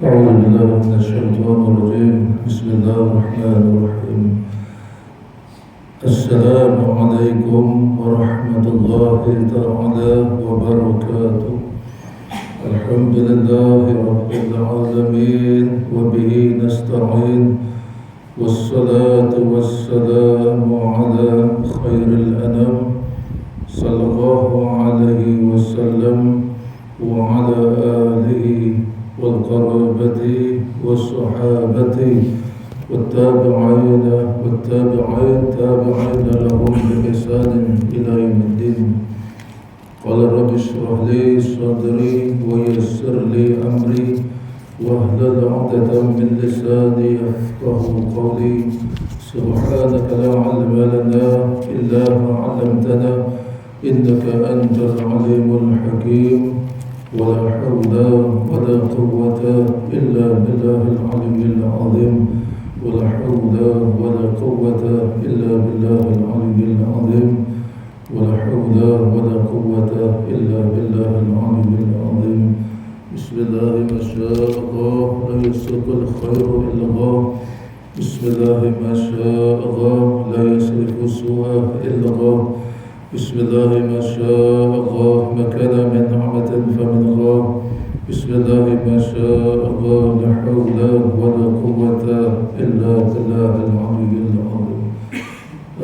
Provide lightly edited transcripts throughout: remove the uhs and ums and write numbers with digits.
أعوذ بالله من الشيطان الرجيم. بسم الله الرحمن الرحيم. السلام عليكم ورحمة الله تعالى وبركاته. الحمد لله رب العالمين وبه نستعين، والصلاة والسلام على خير الأنام صلى الله عليه وسلم وعلى آله والقرابة والصحابة والتابعين تابعين لهم بإحسان إلى يوم الدين. قال رب اشرح لي صدري ويسر لي أمري واحلل عقدة من لساني يفقهوا قولي. سبحانك لا علم لنا إلا ما علمتنا إنك أنت العليم الحكيم. ولا حول ولا قوة إلا بالله العلي العظيم. ولا حول ولا قوة إلا بالله العلي العظيم. ولا حول ولا قوة إلا بالله العلي العظيم. بسم الله ما شاء الله لا يسوق الخير إلا الله. بسم الله ما شاء الله لا يصرف السوء إلا الله. بسم الله ما شاء الله ما كان من نعمة فمن الله. بسم الله ما شاء الله لا حول ولا قوة إلا بالله العلي العظيم.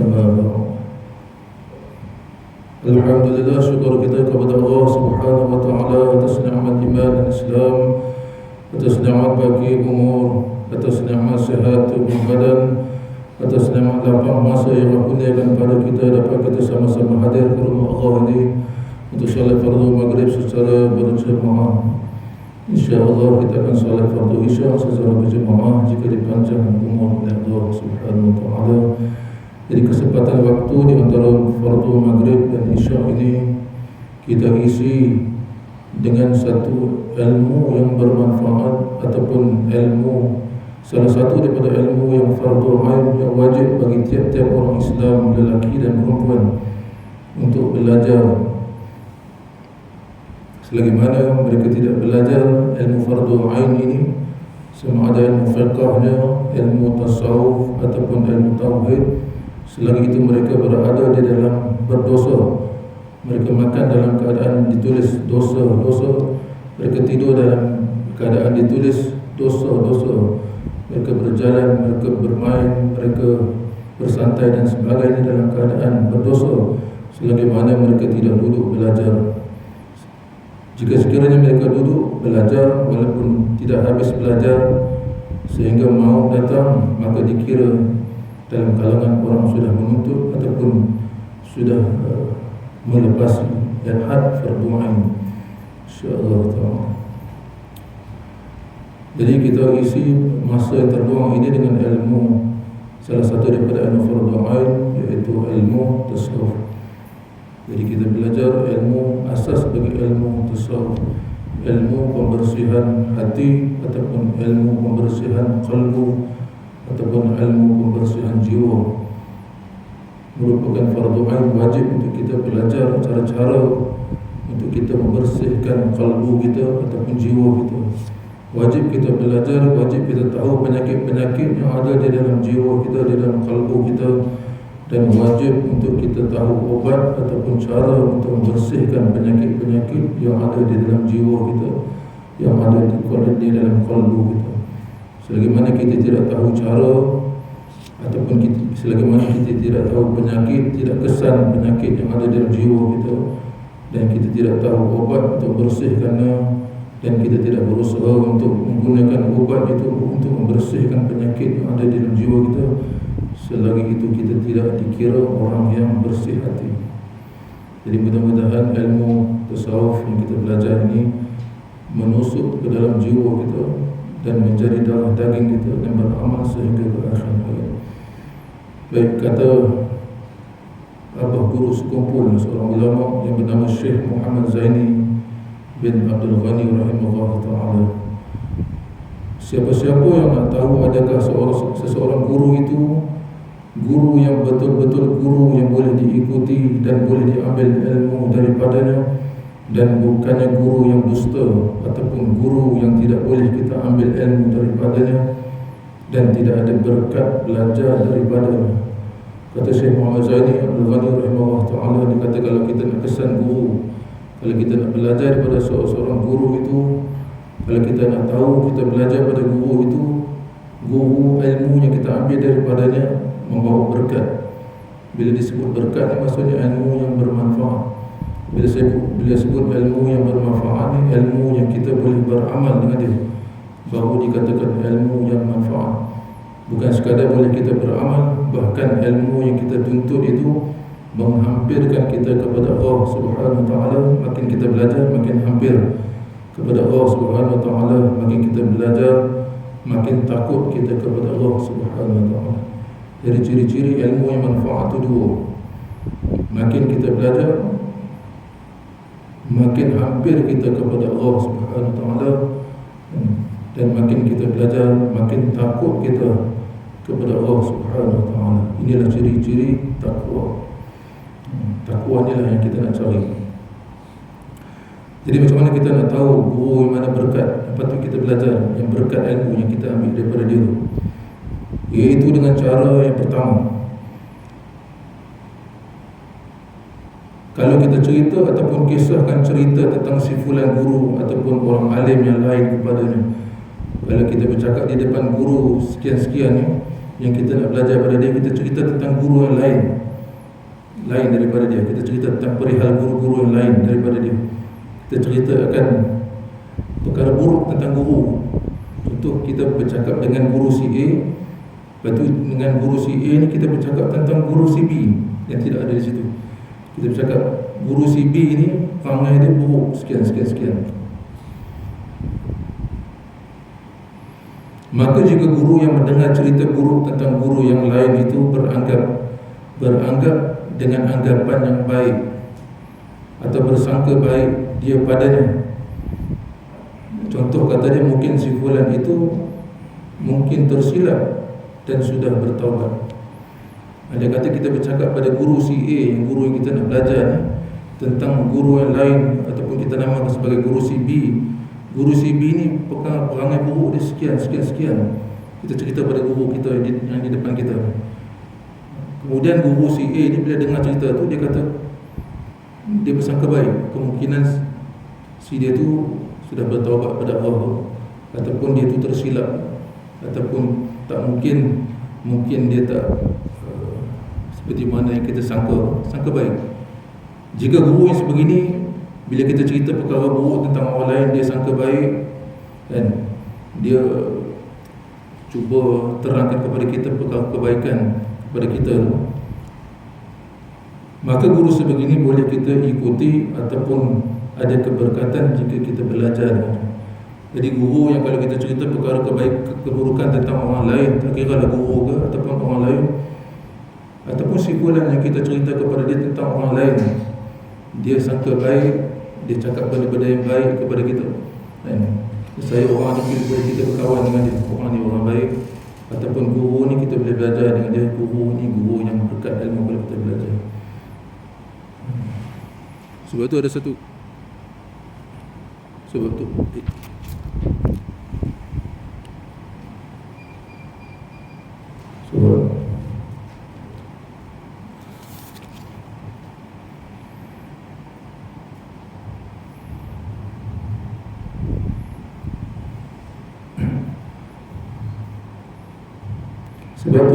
أما بعد. Alhamdulillah, syukur kita kepada Allah Subhanahu wa taala atas nikmat iman dan Islam, atas nikmat bagi umur, atas nikmat sehat tubuh badan, atas nikmat lapang masa yang Allah kurniakan pada kita dapat kita sama-sama hadir ke rumah Allah ini untuk salat fardu maghrib secara berjemaah. InsyaAllah kita akan salat fardu isya secara berjemaah jika dipanjangkan umur oleh Allah Subhanahu wa taala. Jadi kesempatan waktu di antara fardu maghrib dan isya ini kita isi dengan satu ilmu yang bermanfaat ataupun ilmu, salah satu daripada ilmu yang fardu ain yang wajib bagi tiap-tiap orang Islam lelaki dan perempuan untuk belajar. Selagi mana mereka tidak belajar ilmu fardu ain ini, sama ada ilmu fiqahnya, ilmu tasawuf ataupun ilmu tauhid, selagi itu mereka berada di dalam berdosa. Mereka makan dalam keadaan ditulis dosa-dosa, mereka tidur dalam keadaan ditulis dosa-dosa, mereka berjalan, mereka bermain, mereka bersantai dan sebagainya dalam keadaan berdosa, selagi mana mereka tidak duduk belajar. Jika sekiranya mereka duduk belajar walaupun tidak habis belajar sehingga maut datang, maka dikira dalam kalangan orang sudah menuntut ataupun sudah melepasi dan had fardu ain, insya-Allah taala. Jadi kita isi masa yang terluang ini dengan ilmu, salah satu daripada ilmu fardu ain iaitu ilmu tasawuf. Jadi kita belajar ilmu asas bagi ilmu tasawuf, ilmu pembersihan hati ataupun ilmu pembersihan qalbu ataupun ilmu pembersihan jiwa. Merupakan fardu ain wajib untuk kita belajar cara-cara untuk kita membersihkan qalbu kita ataupun jiwa kita. Wajib kita belajar, wajib kita tahu penyakit-penyakit yang ada di dalam jiwa kita, di dalam qalbu kita, dan wajib untuk kita tahu obat ataupun cara untuk membersihkan penyakit-penyakit yang ada di dalam jiwa kita, yang ada di dalam qalbu kita. Selagi mana kita tidak tahu cara ataupun selagi mana kita tidak tahu penyakit, tidak kesan penyakit yang ada dalam jiwa kita, dan kita tidak tahu obat untuk membersihkannya, dan kita tidak berusaha untuk menggunakan obat itu untuk membersihkan penyakit yang ada di dalam jiwa kita, selagi itu kita tidak dikira orang yang bersih hati. Jadi mudah-mudahan ilmu tasawuf yang kita belajar ini menusuk ke dalam jiwa kita dan menjadi darah daging kita dan beramal sehingga ke akhir hayat. Baik, kata abah guru sekumpul seorang ulama yang bernama Syekh Muhammad Zaini bin Abdul Ghani rahimahullah ta'ala, siapa-siapa yang nak tahu adakah seseorang guru itu guru yang betul-betul guru yang boleh diikuti dan boleh diambil ilmu daripadanya, dan bukannya guru yang dusta ataupun guru yang tidak boleh kita ambil ilmu daripadanya dan tidak ada berkat belajar daripadanya. Kata Syekh Muhammad Zaini Abdul Ghani rahimahullah ta'ala, dia kata kalau kita nak kesan guru, kalau kita nak belajar daripada seorang guru itu, kalau kita nak tahu kita belajar pada guru itu, guru ilmu yang kita ambil daripadanya membawa berkat. Bila disebut berkat ni maksudnya ilmu yang bermanfaat. Bila sebut ilmu yang bermanfaat ni, ilmu yang kita boleh beramal dengan dia, baru dikatakan ilmu yang manfaat. Bukan sekadar boleh kita beramal, bahkan ilmu yang kita tuntut itu menghampirkan kita kepada Allah Subhanahu wa ta'ala. Makin kita belajar, makin hampir kepada Allah Subhanahu wa ta'ala. Makin kita belajar, makin takut kita kepada Allah Subhanahu wa ta'ala. Dari ciri-ciri ilmu yang manfaat itu dua. Makin kita belajar, makin hampir kita kepada Allah Subhanahu wa ta'ala, dan makin kita belajar, makin takut kita kepada Allah Subhanahu wa ta'ala. Inilah ciri-ciri takwa. Takwa inilah yang kita nak cari. Jadi macam mana kita nak tahu guru yang mana berkat? Lepas tu kita belajar yang berkat ilmu yang kita ambil daripada dia, iaitu dengan cara yang pertama. Kalau kita cerita ataupun kisahkan cerita tentang si fulan guru ataupun orang alim yang lain kepadanya, kalau kita bercakap di depan guru sekian-sekian ni, yang kita nak belajar pada dia, kita cerita tentang guru yang lain daripada dia. Kita cerita tentang perihal guru-guru yang lain daripada dia. Kita cerita akan perkara buruk tentang guru. Contoh, kita bercakap dengan guru si A, lepas tu dengan guru si A ni kita bercakap tentang guru si B yang tidak ada di situ. Kita bercakap guru si B ni perangai dia buruk sekian. Maka jika guru yang mendengar cerita buruk tentang guru yang lain itu beranggap dengan anggapan yang baik atau bersangka baik dia padanya. Contoh kata dia, mungkin si fulan itu mungkin tersilap dan sudah bertaubat. Dia kata kita bercakap pada guru si A, yang guru yang kita nak belajar ni, tentang guru yang lain ataupun kita namakan sebagai guru si B. Guru si B ni perangai buruk dia sekian. Kita cerita pada guru kita yang di depan kita. Kemudian guru si A ni bila dengar cerita tu, dia kata dia bersangka baik, kemungkinan si dia tu sudah bertaubat pada Allah, ataupun dia tu tersilap, ataupun tak mungkin dia tak seperti mana yang kita sangka baik. Jika guru yang sebegini, bila kita cerita perkara buruk tentang orang lain, dia sangka baik dan dia cuba terangkan kepada kita perkara kebaikan kepada kita, maka guru sebegini boleh kita ikuti ataupun ada keberkatan jika kita belajar. Jadi guru yang kalau kita cerita perkara keburukan tentang orang lain, tak kira lah guru ke ataupun orang lain, ataupun si fulan yang kita cerita kepada dia tentang orang lain, dia sangka baik, dia cakap benda-benda yang baik kepada kita. Saya orang ni boleh kita berkawan dengan dia, orang ni orang baik, ataupun guru ni kita boleh belajar dengan dia. Guru ni guru yang berkat ilmu kalau kita belajar. Sebab tu ada satu sebab tu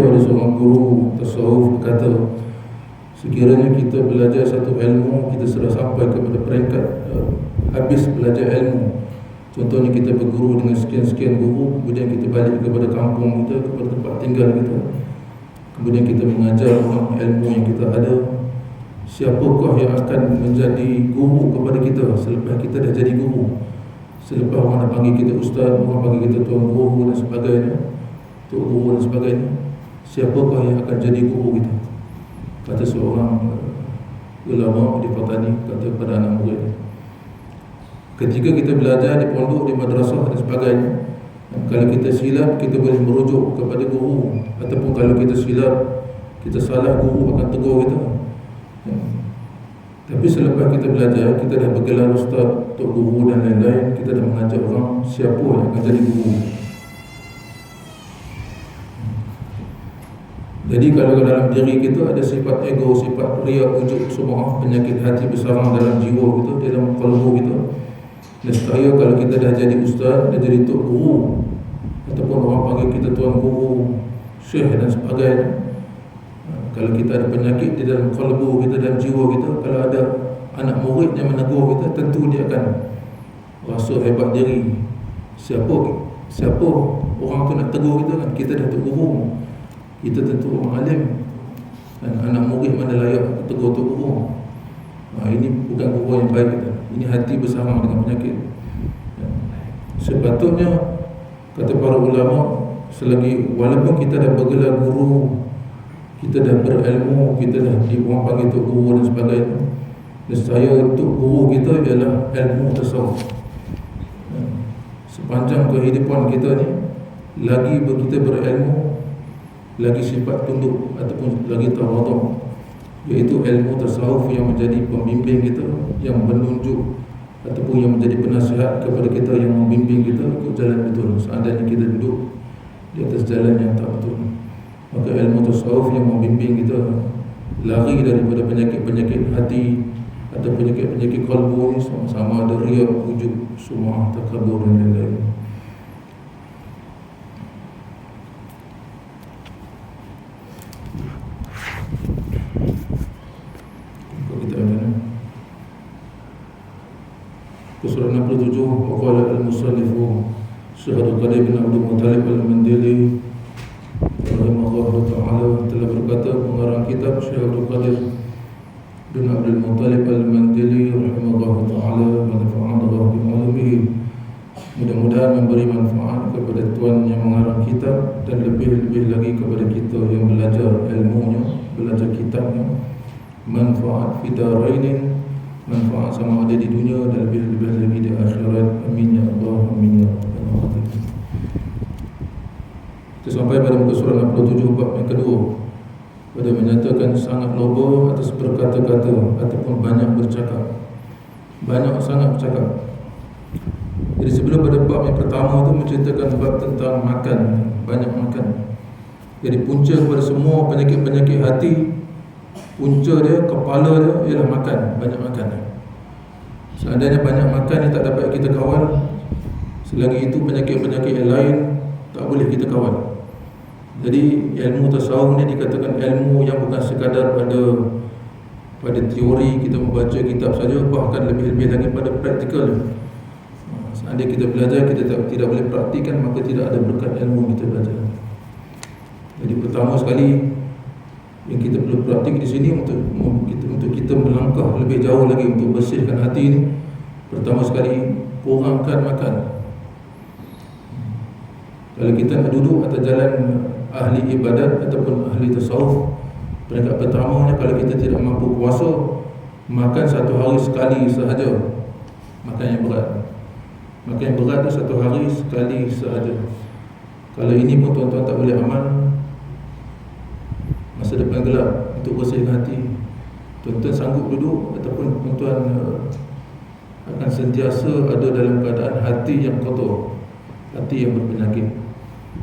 ada seorang guru tasawuf berkata, sekiranya kita belajar satu ilmu, kita sudah sampai kepada peringkat habis belajar ilmu. Contohnya kita berguru dengan sekian-sekian guru, kemudian kita balik kepada kampung kita, kepada tempat tinggal kita, kemudian kita mengajar orang ilmu yang kita ada. Siapakah yang akan menjadi guru kepada kita selepas kita dah jadi guru? Selepas orang dah panggil kita ustaz, orang panggil kita tuan guru dan sebagainya, tok guru dan sebagainya, siapakah yang akan jadi guru kita? Kata seorang ulama di Fatani, kata kepada anak murid, ketika kita belajar di pondok, di madrasah dan sebagainya, kalau kita silap, kita boleh merujuk kepada guru, ataupun kalau kita silap, kita salah, guru akan tegur kita. Tapi selepas kita belajar, kita dah bergelar ustaz, tok guru dan lain-lain, kita dah mengajar orang siapa yang akan jadi guru. Jadi kalau dalam diri kita ada sifat ego, sifat riak, ujub, sum'ah, penyakit hati bersarang dalam jiwa kita, dalam kalbu kita, nescaya kalau kita dah jadi ustaz, dah jadi tok guru, ataupun orang panggil kita tuan guru, syekh dan sebagainya, kalau kita ada penyakit di dalam kalbu kita, dalam jiwa kita, kalau ada anak murid yang menegur kita, tentu dia akan rasa hebat diri. Siapa orang tu nak tegur kita kan? Kita dah tok guru, kita tentu orang alim, dan anak murid mana layak tegur tok guru. Ini bukan guru yang baik kita. Ini hati bersarang dengan penyakit. Sepatutnya kata para ulama, selagi walaupun kita dah bergelar guru, kita dah berilmu, kita dah orang panggil tok guru dan sebagainya, nescaya tok guru kita ialah ilmu tasawuf. Sepanjang kehidupan kita ni, lagi kita berilmu, lagi sifat tunduk ataupun lagi tawaduk, iaitu ilmu tasawuf yang menjadi pembimbing kita, yang menunjuk ataupun yang menjadi penasihat kepada kita, yang membimbing kita ikut jalan betul. Seandainya kita duduk di atas jalan yang tak betul, maka ilmu tasawuf yang membimbing kita lari daripada penyakit-penyakit hati atau penyakit-penyakit kalbu ni, sama ada riak, ujub, sum'ah, takabur dan lain-lain. Surah 67, waqala al-musannifu Syahadu Qadir bin Abdul Muttalib al-Mandili rahimahullah ta'ala telah berkata, pengarang kitab Syahadu Qadir bin Abdul Muttalib al-Mandili rahimahullah ta'ala, manfa'adallah bi'alumihi, mudah-mudahan memberi manfaat kepada tuan yang mengarang kitab, dan lebih-lebih lagi kepada kita yang belajar ilmunya, belajar kitabnya, manfaat fidarainin, manfaat sama ada di dunia dan lebih-lebih lagi di akhirat. Amin ya Allah, amin ya Allah. Kita sampai pada muka surah 67 bab yang kedua, pada menyatakan sangat loba atas berkata-kata ataupun banyak bercakap, banyak sangat bercakap. Jadi sebelum pada bab yang pertama itu menceritakan bab tentang makan, banyak makan. Jadi punca kepada semua penyakit-penyakit hati, punca dia, kepala dia ialah makan, banyak makan. Seandainya banyak makan ni tak dapat kita kawal, selagi itu penyakit-penyakit yang lain tak boleh kita kawal. Jadi ilmu tasawuf ni dikatakan ilmu yang bukan sekadar pada teori kita membaca kitab saja, bahkan lebih-lebih lagi pada praktikal. Seandainya kita belajar, kita tidak boleh praktikan, maka tidak ada berkat ilmu kita belajar. Jadi pertama sekali yang kita perlu praktik di sini untuk kita melangkah lebih jauh lagi untuk bersihkan hati ini, pertama sekali kurangkan makan. Kalau kita nak duduk atas jalan ahli ibadat ataupun ahli tasawuf, peringkat pertamanya, kalau kita tidak mampu puasa, makan satu hari sekali sahaja, makan yang berat. Makan yang berat itu satu hari sekali sahaja. Kalau ini pun tuan-tuan tak boleh amal, masa depan gelap untuk bersihkan hati. Tuan-tuan sanggup duduk ataupun tuan-tuan akan sentiasa ada dalam keadaan hati yang kotor, hati yang berpenyakit.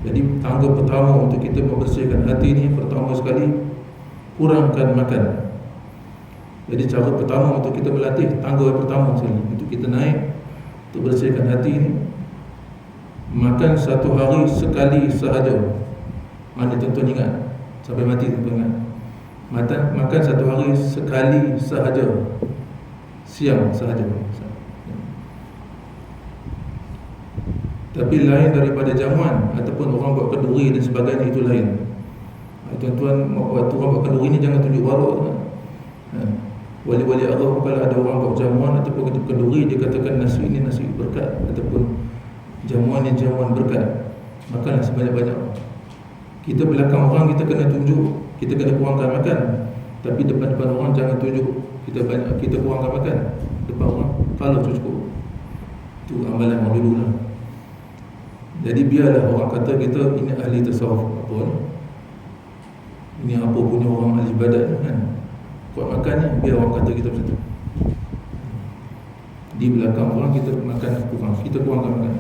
Jadi tangga pertama untuk kita membersihkan hati ini, pertama sekali kurangkan makan. Jadi cara pertama untuk kita melatih, tangga yang pertama sekali untuk kita naik untuk bersihkan hati ini, makan satu hari sekali sahaja. Mana tuan-tuan ingat? Sampai mati tuan-tuan ingat, makan satu hari sekali sahaja, siang sahaja. Tapi lain daripada jamuan ataupun orang buat kenduri dan sebagainya, itu lain. Tuan-tuan, waktu orang buat kenduri ni jangan tunjuk waruk kan? Wali-wali Allah, kalau ada orang buat jamuan ataupun kenduri, dia katakan nasi ini nasi berkat, ataupun jamuan ini jamuan berkat, makanlah sebanyak-banyak. Kita belakang orang, kita kena tunjuk, kita kena kurangkan makan. Tapi depan-depan orang jangan tunjuk kita kurangkan makan. Depan orang, kalau cukup. Itu amalan yang dulu lah. Jadi biarlah orang kata kita ini ahli tasawuf apa ni, ini apa punya orang ahli ibadat kan, kuat makan ni, biar orang kata kita macam tu. di belakang orang kita makan kurang, kita kurangkan makan.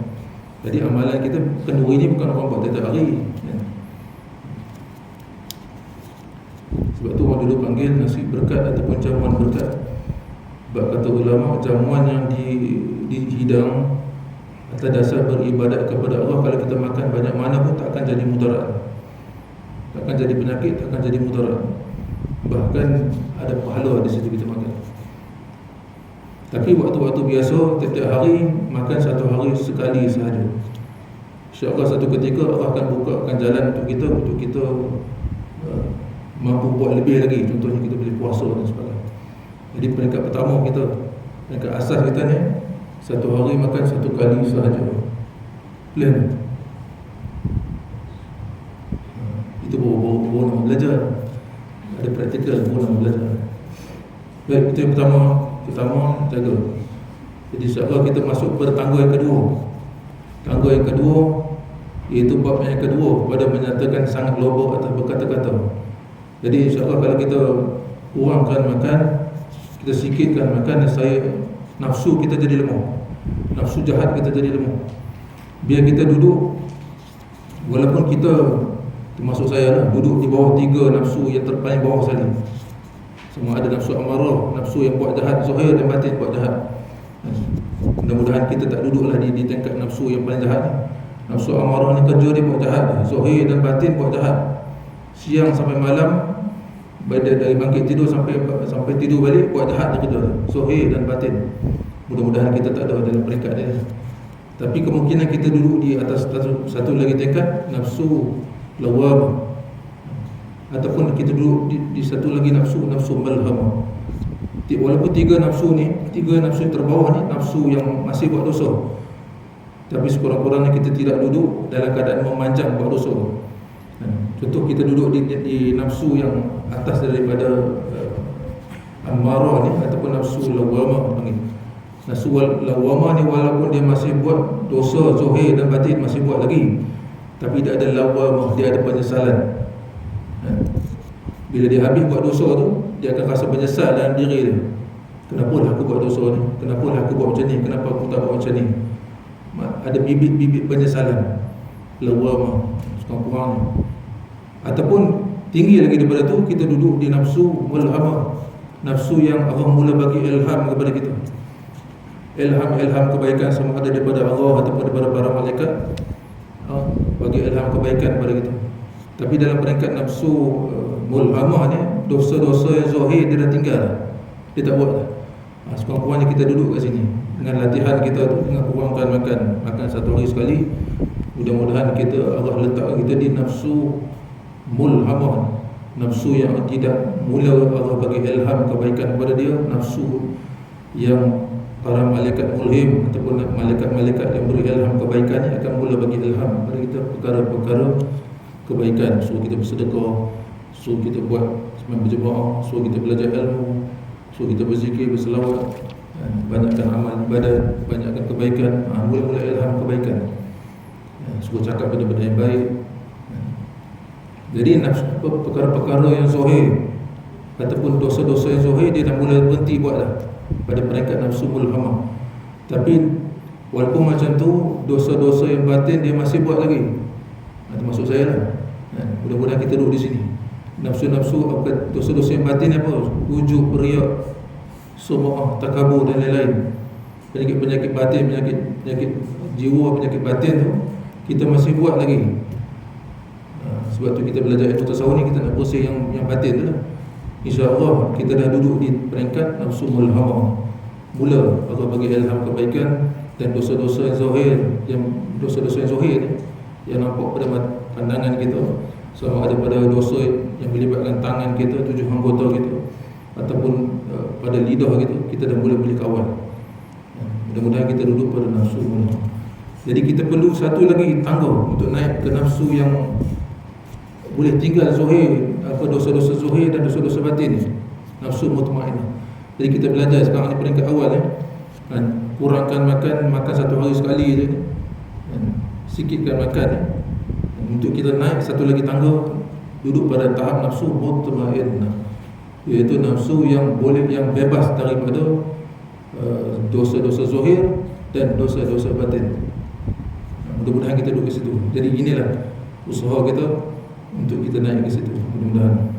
Jadi amalan kita kenduri ni bukan orang buat tiap hari. Sebab tu orang dulu panggil nasi berkat ataupun jamuan berkat. Sebab kata ulama, jamuan yang dihidang atas dasar beribadat kepada Allah, kalau kita makan banyak mana pun tak akan jadi mudarat, tak akan jadi penyakit, tak akan jadi mudarat. Bahkan ada pahala di situ kita makan. Tapi waktu-waktu biasa, tiap-tiap hari makan satu hari sekali sahaja. InsyaAllah satu ketika Allah akan bukakan jalan untuk kita mampu buat lebih lagi. Contohnya kita boleh puasa dan sebagainya. Jadi peringkat pertama kita, peringkat asas kita ni, satu hari makan satu kali sahaja. Plan. Itu baru nak belajar. Ada praktikal baru nak belajar. Baik, itu yang pertama jaga. Jadi insyaAllah kita masuk pada tangga yang kedua. Tangga yang kedua, iaitu bab yang kedua pada menyatakan sangat loba atas berkata-kata. Jadi insyaAllah kalau kita kurangkan makan, kita sikitkan makan, nafsu kita jadi lemah, nafsu jahat kita jadi lemah. Biar kita duduk, walaupun kita, termasuk saya lah, duduk di bawah 3 nafsu yang terpaling bawah sekali. Semua ada nafsu amarah, nafsu yang buat jahat, zahir dan batin buat jahat. Mudah-mudahan kita tak duduklah di tingkat nafsu yang paling jahat. Nafsu amarah ni kerja dia buat jahat, zahir dan batin buat jahat. Siang sampai malam, dari bangkit tidur sampai tidur balik, buat jahat dia kerja, zahir dan batin. Mudah-mudahan kita tak ada dalam peringkat dia. Tapi kemungkinan kita duduk di atas satu lagi tingkat, nafsu lawamah, ataupun kita duduk di satu lagi nafsu malhamah. Walaupun 3 nafsu ni, 3 nafsu yang terbawah ni, nafsu yang masih buat dosa, tapi sekurang-kurangnya kita tidak duduk dalam keadaan memanjang buat dosa. Contoh kita duduk di nafsu yang atas daripada amarah ni, ataupun nafsu lawamah panggil. Nafsu lawamah ni walaupun dia masih buat dosa zahir dan batin, masih buat lagi, tapi dia ada lawamah, dia ada penyesalan. Bila dia habis buat dosa tu, dia akan rasa menyesal dalam diri dia. Kenapalah aku buat dosa ni? Kenapalah aku buat macam ni? Kenapa aku tak buat macam ni? Ada bibit-bibit penyesalan, lawamah, sekurang-kurangnya. Ataupun tinggi lagi daripada tu, kita duduk di nafsu mulhamah, nafsu yang Allah mula bagi ilham kepada kita. Ilham kebaikan, sama ada daripada Allah ataupun daripada para malaikat, bagi ilham kebaikan kepada kita. Tapi dalam peringkat nafsu mulhamah ni, dosa-dosa yang zahir dia dah tinggal, dia tak buat dah. Sekurang-kurangnya kita duduk kat sini dengan latihan kita tu, dengan kurangkan makan satu hari sekali. Mudah-mudahan Allah letak kita di nafsu mulhamah, nafsu yang tidak mula Allah bagi ilham kebaikan kepada dia, nafsu yang para malaikat mulhim ataupun malaikat-malaikat yang beri ilham kebaikan ni akan mula bagi ilham kepada kita perkara-perkara kebaikan. Suruh kita bersedekah, suruh kita buat sembahyang berjemaah, suruh kita belajar ilmu, suruh kita berzikir, berselawat, banyakkan amal ibadat, banyakkan kebaikan, mula-mula ilham kebaikan. Suruh cakap benda-benda yang baik. Jadi perkara-perkara yang zahir ataupun dosa-dosa yang zahir, dia dah mula berhenti buat dah pada peringkat nafsu mulhamah. Tapi walaupun macam tu, dosa-dosa yang batin dia masih buat lagi. Termasuk saya lah. Mudah-mudahan kita duduk di sini. Nafsu-nafsu, dosa-dosa yang batin apa? Ujub, riak, sum'ah, takabur dan lain-lain. Penyakit-penyakit batin, penyakit jiwa, penyakit batin tu kita masih buat lagi. Sebab tu kita belajar ilmu tasawuf ni, kita nak bersih yang batin tu lah. InsyaAllah kita dah duduk di peringkat nafsu mulhamah. Mula Allah bagi ilham kebaikan, dan dosa-dosa yang zahir, dosa-dosa yang zahir ni, yang nampak pada pandangan kita, sama ada pada dosa yang melibatkan tangan kita, 7 anggota kita, ataupun pada lidah kita dah boleh kawal. Mudah-mudahan kita duduk pada nafsu mulhamah. Jadi kita perlu satu lagi tangga untuk naik ke nafsu yang boleh tinggal zahir, dosa-dosa zahir dan dosa-dosa batin, nafsu mutmainnah. Jadi kita belajar sekarang ni peringkat awal kurangkan makan satu hari sekali je, sikitkan makan, untuk kita naik satu lagi tangga, duduk pada tahap nafsu mutmainnah, iaitu nafsu yang boleh, yang bebas daripada dosa-dosa zahir dan dosa-dosa batin. Mudah-mudahan kita duduk ke situ. Jadi inilah usaha kita untuk kita naik ke situ, mudah-mudahan.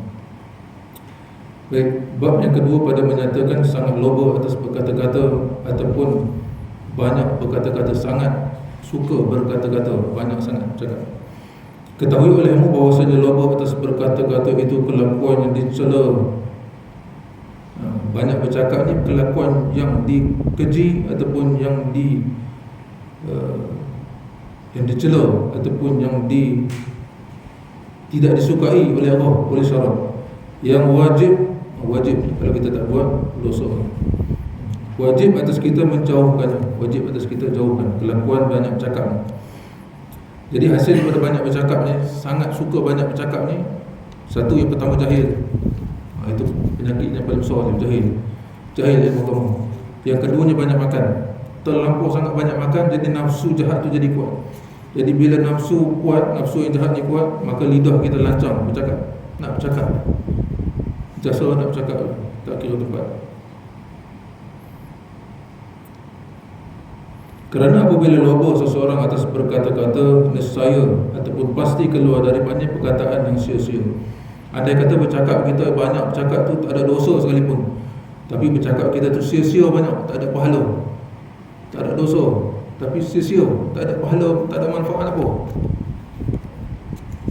Baik, bab yang kedua pada menyatakan sangat loba atas berkata-kata ataupun banyak berkata-kata, sangat suka berkata-kata, banyak sangat cakap. Ketahui olehmu bahawasanya loba atas berkata-kata itu kelakuan yang dicela. Banyak bercakap ni kelakuan yang dikeji ataupun yang dicela ataupun yang tidak disukai oleh Allah, oleh syarak. Yang wajib kalau kita tak buat dosa. Wajib atas kita menjauhkannya, wajib atas kita jauhkan kelakuan banyak bercakap. Jadi hasil daripada banyak bercakap ni, sangat suka banyak bercakap ni, satu yang pertama jahil. Itu penyakit yang paling besar, jahil ilmu kamu. Yang keduanya banyak makan, terlampau sangat banyak makan, jadi nafsu jahat tu jadi kuat. Jadi bila nafsu kuat, nafsu yang jahat ni kuat, maka lidah kita lancang bercakap, nak bercakap, jasa nak bercakap, tak kira tempat. Kerana apabila loba seseorang atas berkata-kata, nescaya ataupun pasti keluar daripadanya perkataan yang sia-sia. Andai kata bercakap kita banyak bercakap tu tak ada dosa sekalipun, tapi bercakap kita tu sia-sia banyak, tak ada pahala, tak ada dosa, tapi sia-sia, tak ada pahala, tak ada manfaat apa.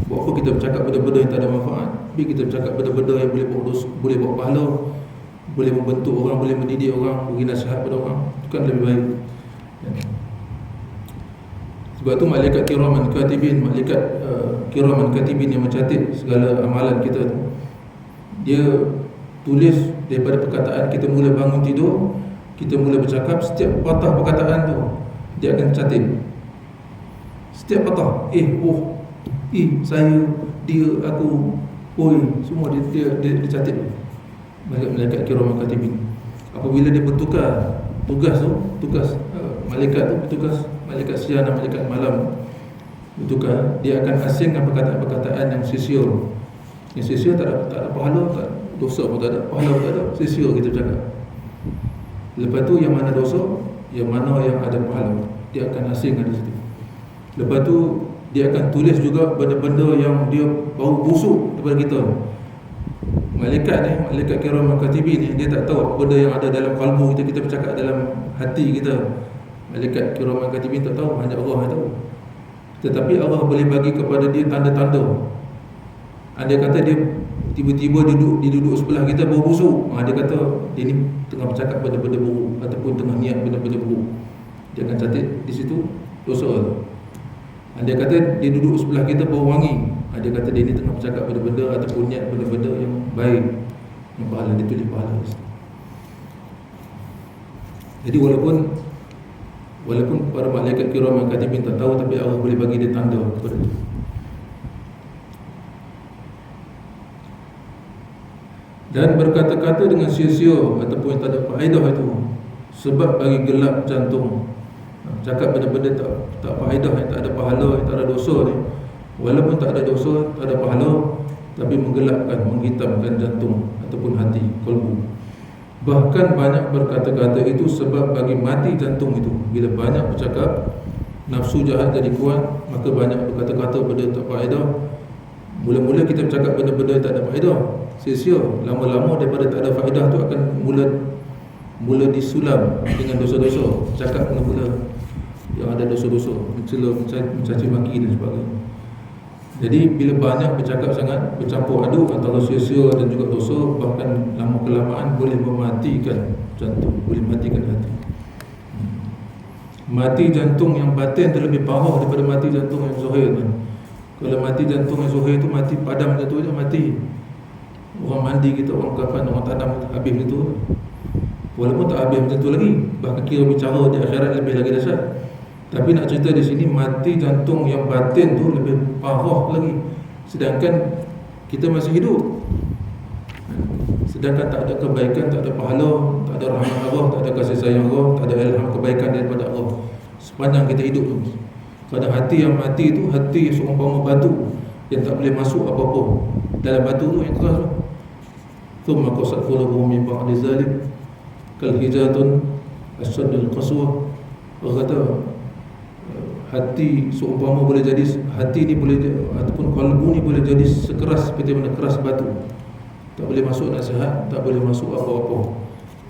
Buat apa kita bercakap benda-benda yang tak ada manfaat? Tapi kita bercakap benda-benda yang boleh bawa pahala, boleh membentuk orang, boleh mendidik orang, bagi nasihat pada orang, itu kan lebih baik. Sebab tu malaikat kiraman katibin, malaikat kiraman katibin yang mencatat segala amalan kita tu, dia tulis daripada perkataan kita mula bangun tidur, kita mula bercakap, setiap patah perkataan tu dia akan catat. Setiap patah, saya, dia, aku, semua dia catat. Malaikat kiraman katibin. Apabila dia bertukar tugas malaikat tu bertugas, malaikat siang dan malaikat malam bertukar, dia akan asingkan perkataan-perkataan yang sia-sia. Yang sia-sia tak ada pahala, tak dosa pun tak ada, pahala pun tak ada, sia-sia kita cakap. Lepas tu yang mana dosa, yang mana yang ada pahala, dia akan asingkan di situ. Lepas tu dia akan tulis juga benda-benda yang dia bau busuk daripada kita. Malaikat kiraman katibin ni, dia tak tahu benda yang ada dalam kalbu kita bercakap dalam hati kita. Malaikat kiraman katibin tak tahu, hanya Allah yang tahu. Tetapi Allah boleh bagi kepada dia tanda-tanda. Andai kata dia tiba-tiba duduk sebelah kita bau busuk, dia kata dia ni tengah bercakap benda-benda buruk ataupun tengah niat benda-benda buruk, dia akan catat di situ dosa tu. Andai kata dia duduk sebelah kita bau wangi, dia kata dia ni tengah bercakap benda-benda ataupun niat benda-benda yang baik, yang pahala, dia tulis pahala di situ. Jadi walaupun para malaikat kiraman katibin tak tahu, tapi Allah boleh bagi dia tanda kepada itu. Dan berkata-kata dengan sia-sia ataupun yang tak ada faedah itu, sebab bagi gelap jantung. Cakap benda-benda tak faedah, yang tak ada pahala, yang tak ada dosa ni, walaupun tak ada dosa, tak ada pahala, tapi menggelapkan, menghitamkan jantung ataupun hati, kalbu. Bahkan banyak berkata-kata itu sebab bagi mati jantung itu. Bila banyak bercakap, nafsu jahat jadi kuat, maka banyak berkata-kata benda tak faedah. Mula-mula kita bercakap benda-benda tak ada faedah, sia-sia. Lama-lama daripada tak ada faedah tu akan mula disulam dengan dosa-dosa. Cakap mula-mula yang ada dosa-dosa, mencela, mencaci maki dan sebagainya. Jadi bila banyak bercakap sangat, bercampur aduk antara sia-sia dan juga dosa, bahkan lama-kelamaan boleh mematikan jantung, boleh matikan hati. Mati jantung yang batin terlebih parah daripada mati jantung yang zahir kan. Kalau mati jantung yang zahir tu mati padam macam tu je, mati. Orang mandi kita, orang kafan, orang tanam habis macam tu. Walaupun tak habis macam tu lagi, bahkan kira bicara di akhirat lebih lagi dahsyat. Tapi nak cerita di sini, mati jantung yang batin tu lebih parah lagi. Sedangkan kita masih hidup, sedangkan tak ada kebaikan, tak ada pahala, tak ada rahmat Allah, tak ada kasih sayang Allah, tak ada ilham kebaikan daripada Allah sepanjang kita hidup tu. Kerana hati yang mati tu, hati seumpama batu yang tak boleh masuk apa-apa dalam batu tu yang keras tu. Thumma qasat qulubuhum min ba'di zalik kal hijatun Asyadul qaswah. Allah kata hati seumpama boleh jadi, hati ni boleh, ataupun kalbu ni boleh jadi sekeras seperti mana keras batu. Tak boleh masuk nasihat, tak boleh masuk apa-apa,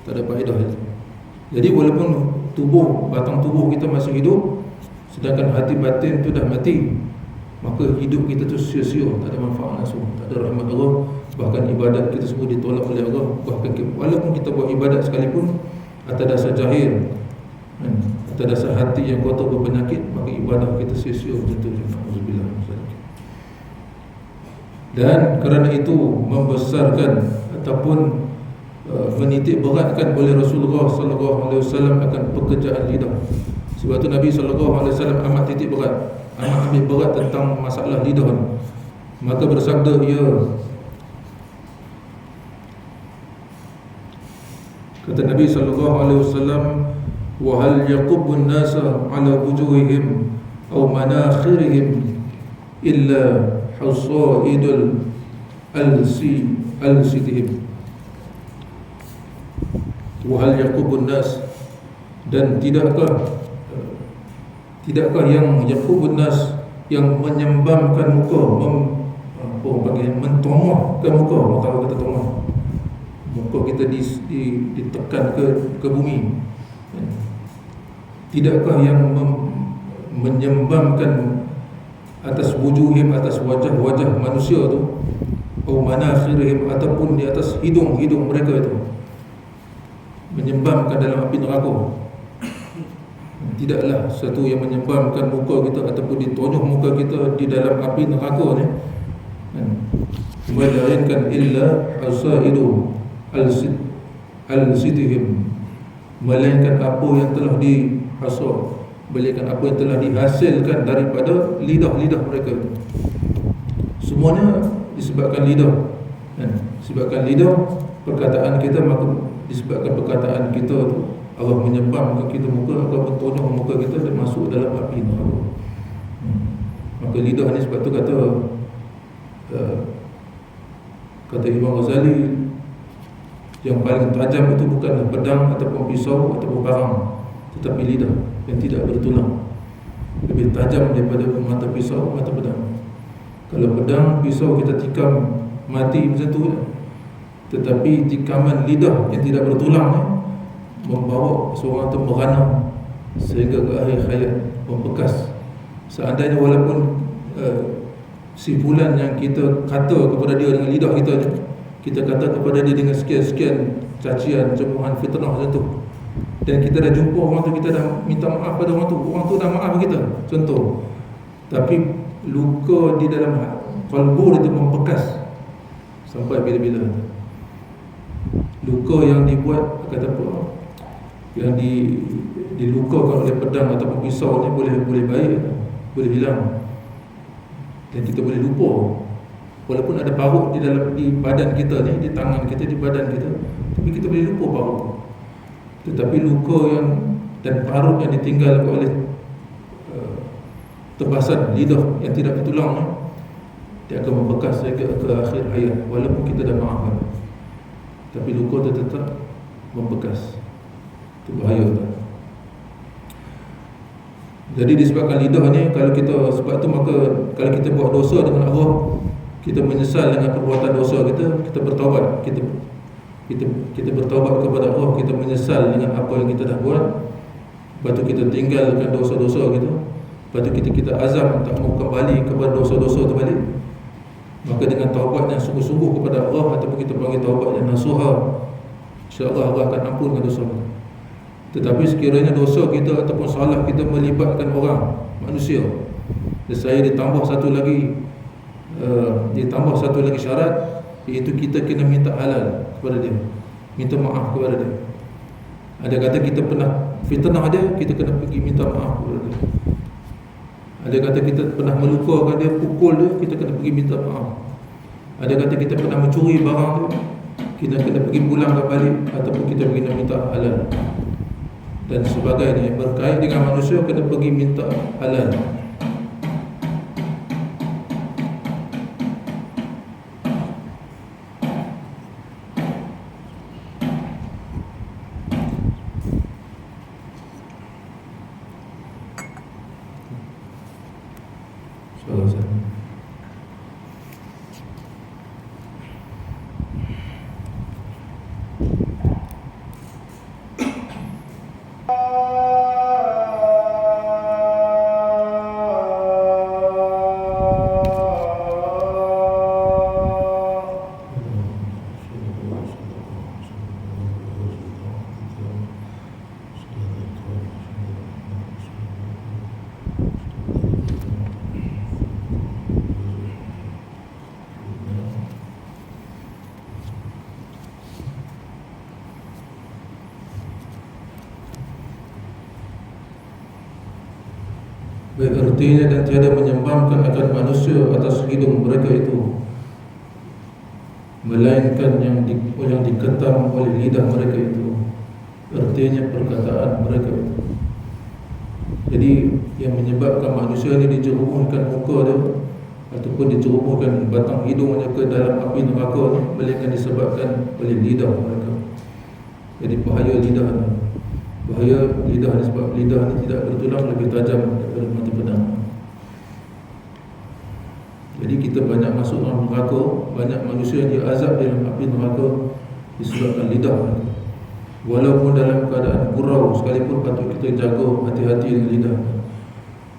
tak ada faedah itu. Jadi walaupun tubuh, batang tubuh kita masih hidup, sedangkan hati batin tu dah mati, maka hidup kita tu sia-sia, tak ada manfaat langsung, tak ada rahmat Allah. Bahkan ibadat kita semua ditolak oleh Allah. Bahkan walaupun kita buat ibadat sekalipun atas dasar jahil, atas dasar hati yang kotor berpenyakit, maka ibadah kita sia-sia macam tu. Alhamdulillah. Dan kerana itu membesarkan ataupun menitik beratkan oleh Rasulullah SAW akan pekerjaan lidah. Sebab tu Nabi SAW amat titik berat, amat ambil berat tentang masalah lidah. Maka bersabda ia, kata Nabi SAW, wa hal yaqubbun nasa ala wujuhihim aw manakhirihim illa hasaidul alsitihim. Wa hal yaqubbun nas, dan tidakkah yang yaqubun nas, yang menyembamkan muka, mentomahkan muka. Tahu kata tomah, muka kita ditekan ke bumi. Tidakkah yang menyembamkan atas wujuhim, atas wajah-wajah manusia tu, atau manakhirihim, ataupun di atas hidung-hidung mereka itu, menyembamkan dalam api neraka. Tidaklah satu yang menyembamkan muka kita ataupun ditonyoh muka kita di dalam api neraka ni, melainkan illa asaidu al-sitihim, melainkan apa yang telah dihasar, melainkan apa yang telah dihasilkan daripada lidah-lidah mereka itu. Semuanya disebabkan lidah. Disebabkan lidah, perkataan kita, maka disebabkan perkataan kita tu, Allah menyembamkan kita muka, Allah mentonyoh muka kita dan masuk dalam api neraka. Maka lidah ni, sebab tu kata Imam Ghazali, yang paling tajam itu bukanlah pedang ataupun pisau ataupun parang, tetapi lidah yang tidak bertulang. Lebih tajam daripada mata pisau, mata pedang. Kalau pedang, pisau kita tikam mati macam tu, tetapi tikaman lidah yang tidak bertulang ni membawa seorang tu merana sehingga ke akhir hayat, membekas. Seandainya walaupun si fulan yang kita kata kepada dia dengan lidah kita ni, kita kata kepada dia dengan sekian-sekian cacian, cemoohan, fitnah macam tu, dan kita dah jumpa orang tu, kita dah minta maaf pada orang tu dah maaf kita, contoh, tapi luka di dalam kalbu itu membekas sampai bila-bila. Luka yang dibuat, kata apa, yang dilukakan oleh pedang ataupun pisau ni boleh baik, boleh hilang, dan kita boleh lupa. Walaupun ada parut di badan kita ni, di tangan kita, di badan kita, tapi kita boleh lupa parut. Tetapi luka yang dan parut yang ditinggalkan oleh tebasan lidah yang tidak bertulang ni, dia akan membekas sehingga ke akhir hayat, walaupun kita dah maafkan, tapi luka tu tetap membekas. Itu bahaya tak? Jadi disebabkan lidah ni, kalau kita, sebab tu maka kalau kita buat dosa dengan Allah, kita menyesal dengan perbuatan dosa kita bertaubat, kita bertaubat kepada Allah, kita menyesal dengan apa yang kita dah buat, lepas tu kita tinggalkan dosa-dosa kita, lepas tu kita azam tak mau kembali kepada dosa-dosa tu balik, maka dengan taubat yang sungguh-sungguh kepada Allah, ataupun kita panggil taubat yang nasuha, insya-Allah Allah akan ampunkan dosa kita. Tetapi sekiranya dosa kita ataupun salah kita melibatkan orang, manusia, dan saya ditambah satu lagi syarat, iaitu kita kena minta halal kepada dia, minta maaf kepada dia. Ada kata kita pernah fitnah dia, kita kena pergi minta maaf kepada dia. Ada kata kita pernah melukakan dia, pukul dia, kita kena pergi minta maaf. Ada kata kita pernah mencuri barang dia, kita kena pergi pulangkan balik, ataupun kita pergi nak minta halal dan sebagainya. Berkait dengan manusia, kena pergi minta halal. Salah satu. Baik artinya, dan tiada menyembangkan akan manusia atas hidung mereka itu, melainkan yang diketam oleh lidah mereka itu, artinya perkataan mereka itu. Jadi yang menyebabkan manusia ini dijerumuskan muka dia ataupun dijerumuskan batang hidungnya ke dalam api neraka, melainkan disebabkan oleh lidah mereka. Jadi bahaya lidah ni. Bahaya lidah ni sebab lidah ni tidak bertulang, lebih tajam daripada mata pedang. Jadi kita banyak masuk dalam neraka, banyak manusia yang diazab dalam api neraka disebabkan lidah mereka. Walaupun dalam keadaan gurau sekalipun, patut kita jaga hati-hati dengan lidah.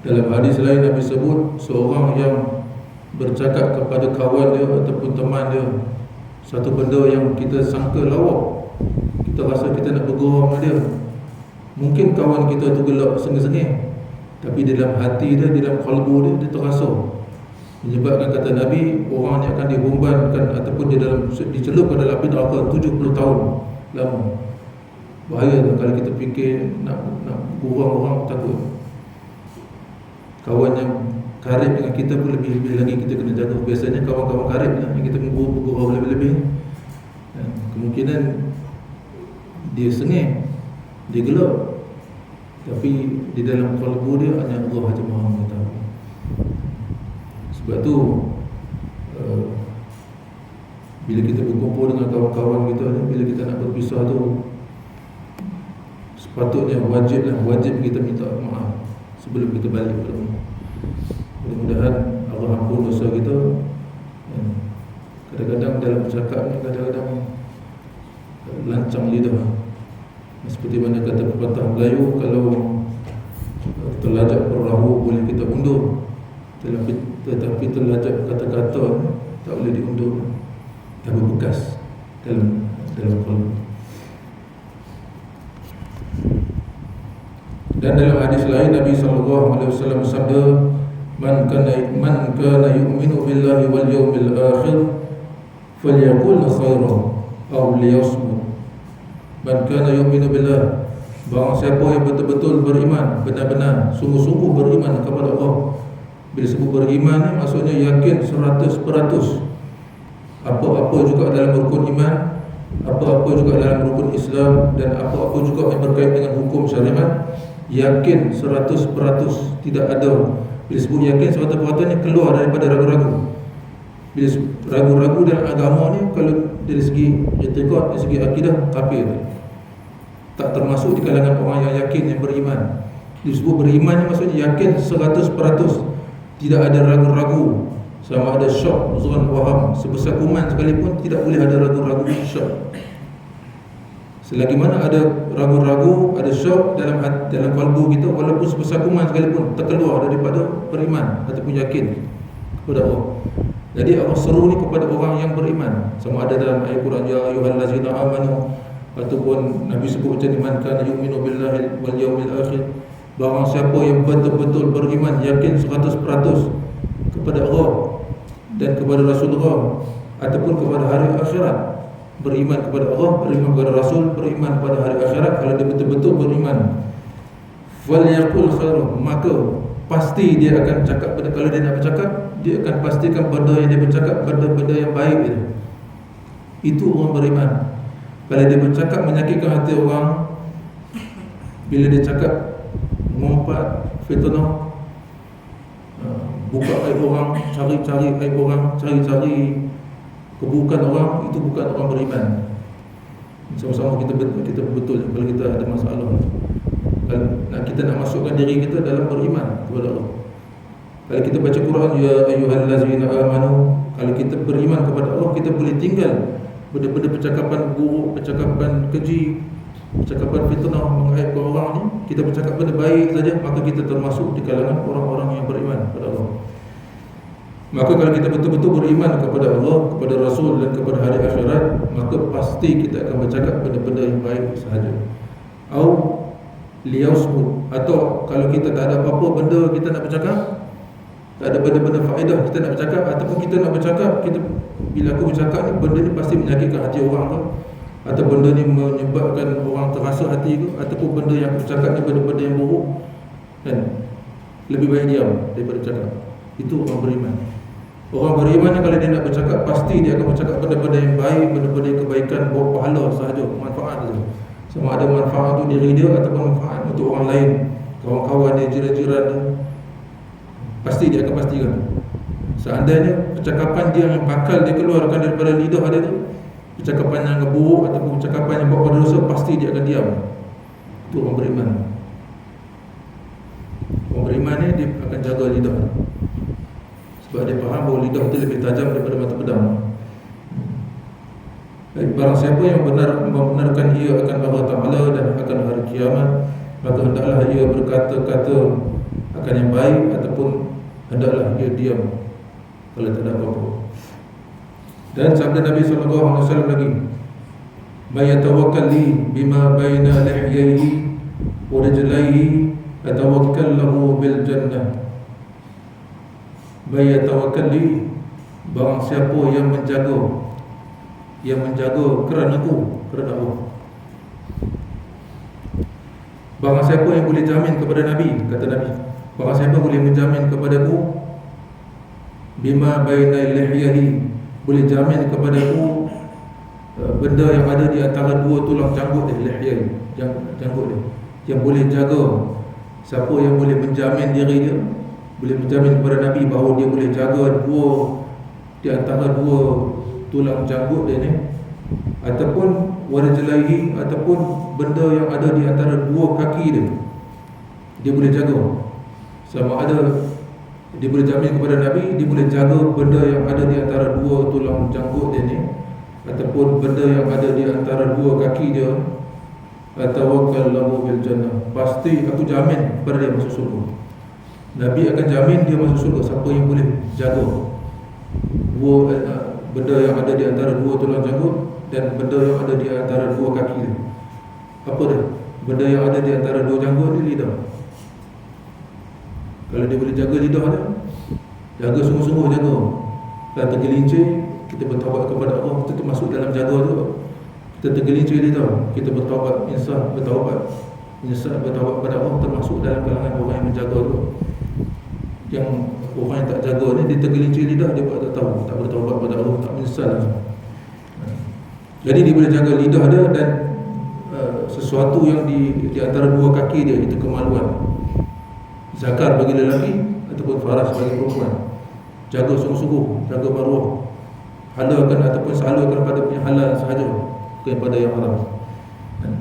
Dalam hadis lain Nabi sebut, seorang yang bercakap kepada kawan dia ataupun teman dia satu benda yang kita sangka lawak, kita rasa kita nak bergurau dengan dia. Mungkin kawan kita tu gelak sengih-sengih, tapi dalam hati dia, dalam kalbu dia terasa. Menyebabkan kata Nabi, orang ni akan dihumbankan ataupun dicelupkan dalam api neraka 70 tahun lama. Bahaya tu kalau kita fikir nak gurau orang, takut. Kawan yang karib dengan kita pun lebih lagi kita kena jaga. Biasanya kawan-kawan karib lah yang kita bergurau lebih-lebih. Kemungkinan dia sengih, dia gelap, tapi di dalam kalbu dia hanya Allah saja Maha mengetahui. Sebab tu bila kita berkumpul dengan kawan-kawan kita, bila kita nak berpisah tu, sepatutnya wajib kita minta maaf sebelum kita balik ke rumah. Mudah-mudahan Allah ampun dosa kita. Kadang-kadang dalam bercakap ni, kadang-kadang lancang lidah. Seperti mana kata pepatah Melayu, kalau terlajak perahu boleh kita undur, tetapi terlajak kata-kata tak boleh diundur, dah berbekas dalam kalbu. Dan dalam hadis lain Nabi SAW bersabda, Man kana yu'minu billahi wal yawmil akhir falyaqul khairan aw liyasmut. Man kana yu'minu billah, barang siapa yang betul-betul beriman, benar-benar sungguh-sungguh beriman kepada Allah. Bila sebut beriman ni maksudnya yakin 100%. Apa-apa juga dalam rukun iman, apa-apa juga dalam rukun Islam, dan apa-apa juga yang berkait dengan hukum syariat, yakin 100%, tidak ada. Bila sebut yakin 100% ni keluar daripada ragu-ragu. Bila ragu-ragu dalam agama ni, kalau dari segi i'tiqad, dari segi akidah, kafir, tak termasuk di kalangan orang yang yakin, yang beriman. Disebut beriman ni maksudnya yakin 100%, tidak ada ragu-ragu. Sama ada syak, zon, waham, sebesar kuman sekalipun tidak boleh ada ragu-ragu, syak. Selagi mana ada ragu-ragu, ada syak dalam kalbu kita, walaupun sebesar kuman sekalipun, terkeluar daripada beriman ataupun yakin kepada Allah. Jadi Allah seru ni kepada orang yang beriman. Sama ada dalam ayat Quran, ya ayyuhallazina amanu, ataupun Nabi sebut macam ni, man kana yu'minu billahi wal yawmil akhir, barang siapa yang betul-betul beriman, yakin 100% kepada Allah dan kepada Rasulullah, ataupun kepada hari akhirat. Beriman kepada Allah, beriman kepada Rasul, beriman kepada hari akhirat. Kalau dia betul-betul beriman, falyaqul khairan, maka pasti dia akan cakap, kalau dia nak bercakap, dia akan pastikan benda yang dia bercakap benda yang baik dia. Itu orang beriman. Kalau dia bercakap menyakitkan hati orang, bila dia cakap mengumpat, fitnah, buka aib orang, cari-cari aib orang, cari-cari keburukan orang, itu bukan orang beriman. Sama-sama kita betul kalau kita ada masalah. Kalau kita nak masukkan diri kita dalam beriman kepada Allah, Kalau kita baca Quran, ya ayyuhallazina amanu, kalau kita beriman kepada Allah, kita boleh tinggal benda-benda percakapan buruk, percakapan keji, percakapan fitnah mengaibkan orang ni. Kita bercakap benda baik saja, maka kita termasuk di kalangan orang-orang yang beriman kepada Allah. Maka kalau kita betul-betul beriman kepada Allah, kepada Rasul dan kepada hari akhirat, maka pasti kita akan bercakap benda-benda yang baik sahaja. Atau kalau kita tak ada apa-apa benda kita nak bercakap, tak ada benda-benda faedah kita nak bercakap, ataupun kita nak bercakap, bila aku bercakap ni, benda ni pasti menyakitkan hati orang ke, atau benda ni menyebabkan orang terasa hati ke, ataupun benda yang aku bercakap ni benda-benda yang buruk, kan? Lebih baik diam daripada bercakap. Itu orang beriman. Orang beriman ni kalau dia nak bercakap, pasti dia akan bercakap benda-benda yang baik, benda-benda yang kebaikan, bawa pahala sahaja, manfaat saja. Sama ada manfaat untuk diri dia ataupun manfaat untuk orang lain, kawan-kawan dia, jiran-jiran dia, pasti dia akan pastikan. Seandainya percakapan dia yang bakal dia keluarkan daripada lidah dia tu, percakapan yang buruk ataupun percakapan yang bawa pada dosa, pasti dia akan diam. Itu orang beriman. Orang beriman ni dia akan jaga lidah, sebab dia faham bahawa lidah itu lebih tajam daripada mata pedang. Barang siapa yang membenarkan ia akan Allah Ta'ala dan akan hari kiamat, maka hendaklah ia berkata-kata akan yang baik, ataupun hendaklah ia diam kalau tak ada apa-apa. Dan sabda Nabi SAW lagi, "Man yatawakkali bima baina lihyaihi wa rijlaihi atawakkal lahu bil jannah." Man yatawakkali, barang siapa yang menjaga kerana Allah. Barang siapa yang boleh jamin kepada Nabi, kata Nabi, barang siapa boleh menjamin kepadaku, bima baina lihyahi, boleh jamin kepadaku benda yang ada di antara dua tulang janggut dia, lihyahi, janggut dia, yang boleh jaga. Siapa yang boleh menjamin diri dia, boleh menjamin kepada Nabi bahawa dia boleh jaga di antara dua tulang janggut dia ni, ataupun warajlaihi, ataupun benda yang ada di antara dua kaki dia boleh jaga. Sama ada dia boleh jamin kepada Nabi, dia boleh jaga benda yang ada di antara dua tulang janggut dia ni, ataupun benda yang ada di antara dua kaki dia, atawakkal lahu bil jannah, pasti aku jamin kepada dia masuk surga. Nabi akan jamin dia masuk surga, siapa yang boleh jaga benda yang ada di antara dua tulang janggut dan benda yang ada di antara dua kaki dia. Apa dia? Benda yang ada di antara dua janggut ni lidah. Kalau dia boleh jaga lidah dia, jaga sungguh-sungguh, jaga. Kalau tergelincir, kita bertaubat kepada Allah, kita termasuk dalam jaga tu. Kita tergelincir lidah, kita bertaubat, bertaubat kepada Allah, termasuk dalam kalangan orang yang menjaga tu. Yang orang yang tak jaga ni, dia tergelincir lidah, dia buat tak tahu, tak bertaubat kepada Allah, tak menyesal. Jadi dia boleh jaga lidah dia, dan sesuatu yang di antara dua kaki dia, itu kemaluan, zakar bagi lelaki ataupun faras bagi perempuan. Jaga sungguh-sungguh, jaga maruah, halalkan ataupun salurkan pada punya halal sahaja, bukan pada yang haram.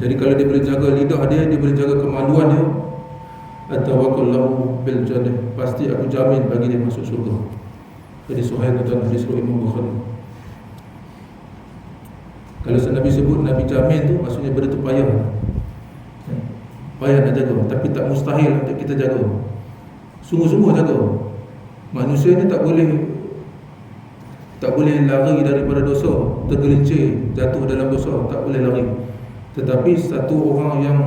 Jadi kalau dia boleh jaga lidah dia, dia boleh jaga kemaluan dia, atawakkal lahu bil jannah, pasti aku jamin bagi dia masuk syurga. Jadi sahih dan hadis riwayat Imam Bukhari. Kalau Nabi sebut Nabi jamin tu, maksudnya benda tu payah nak jaga, tapi tak mustahil untuk kita jaga. Sungguh-sungguh jaga. Manusia ni tak boleh lari daripada dosa, tergelincir, jatuh dalam dosa, tak boleh lari. Tetapi satu orang yang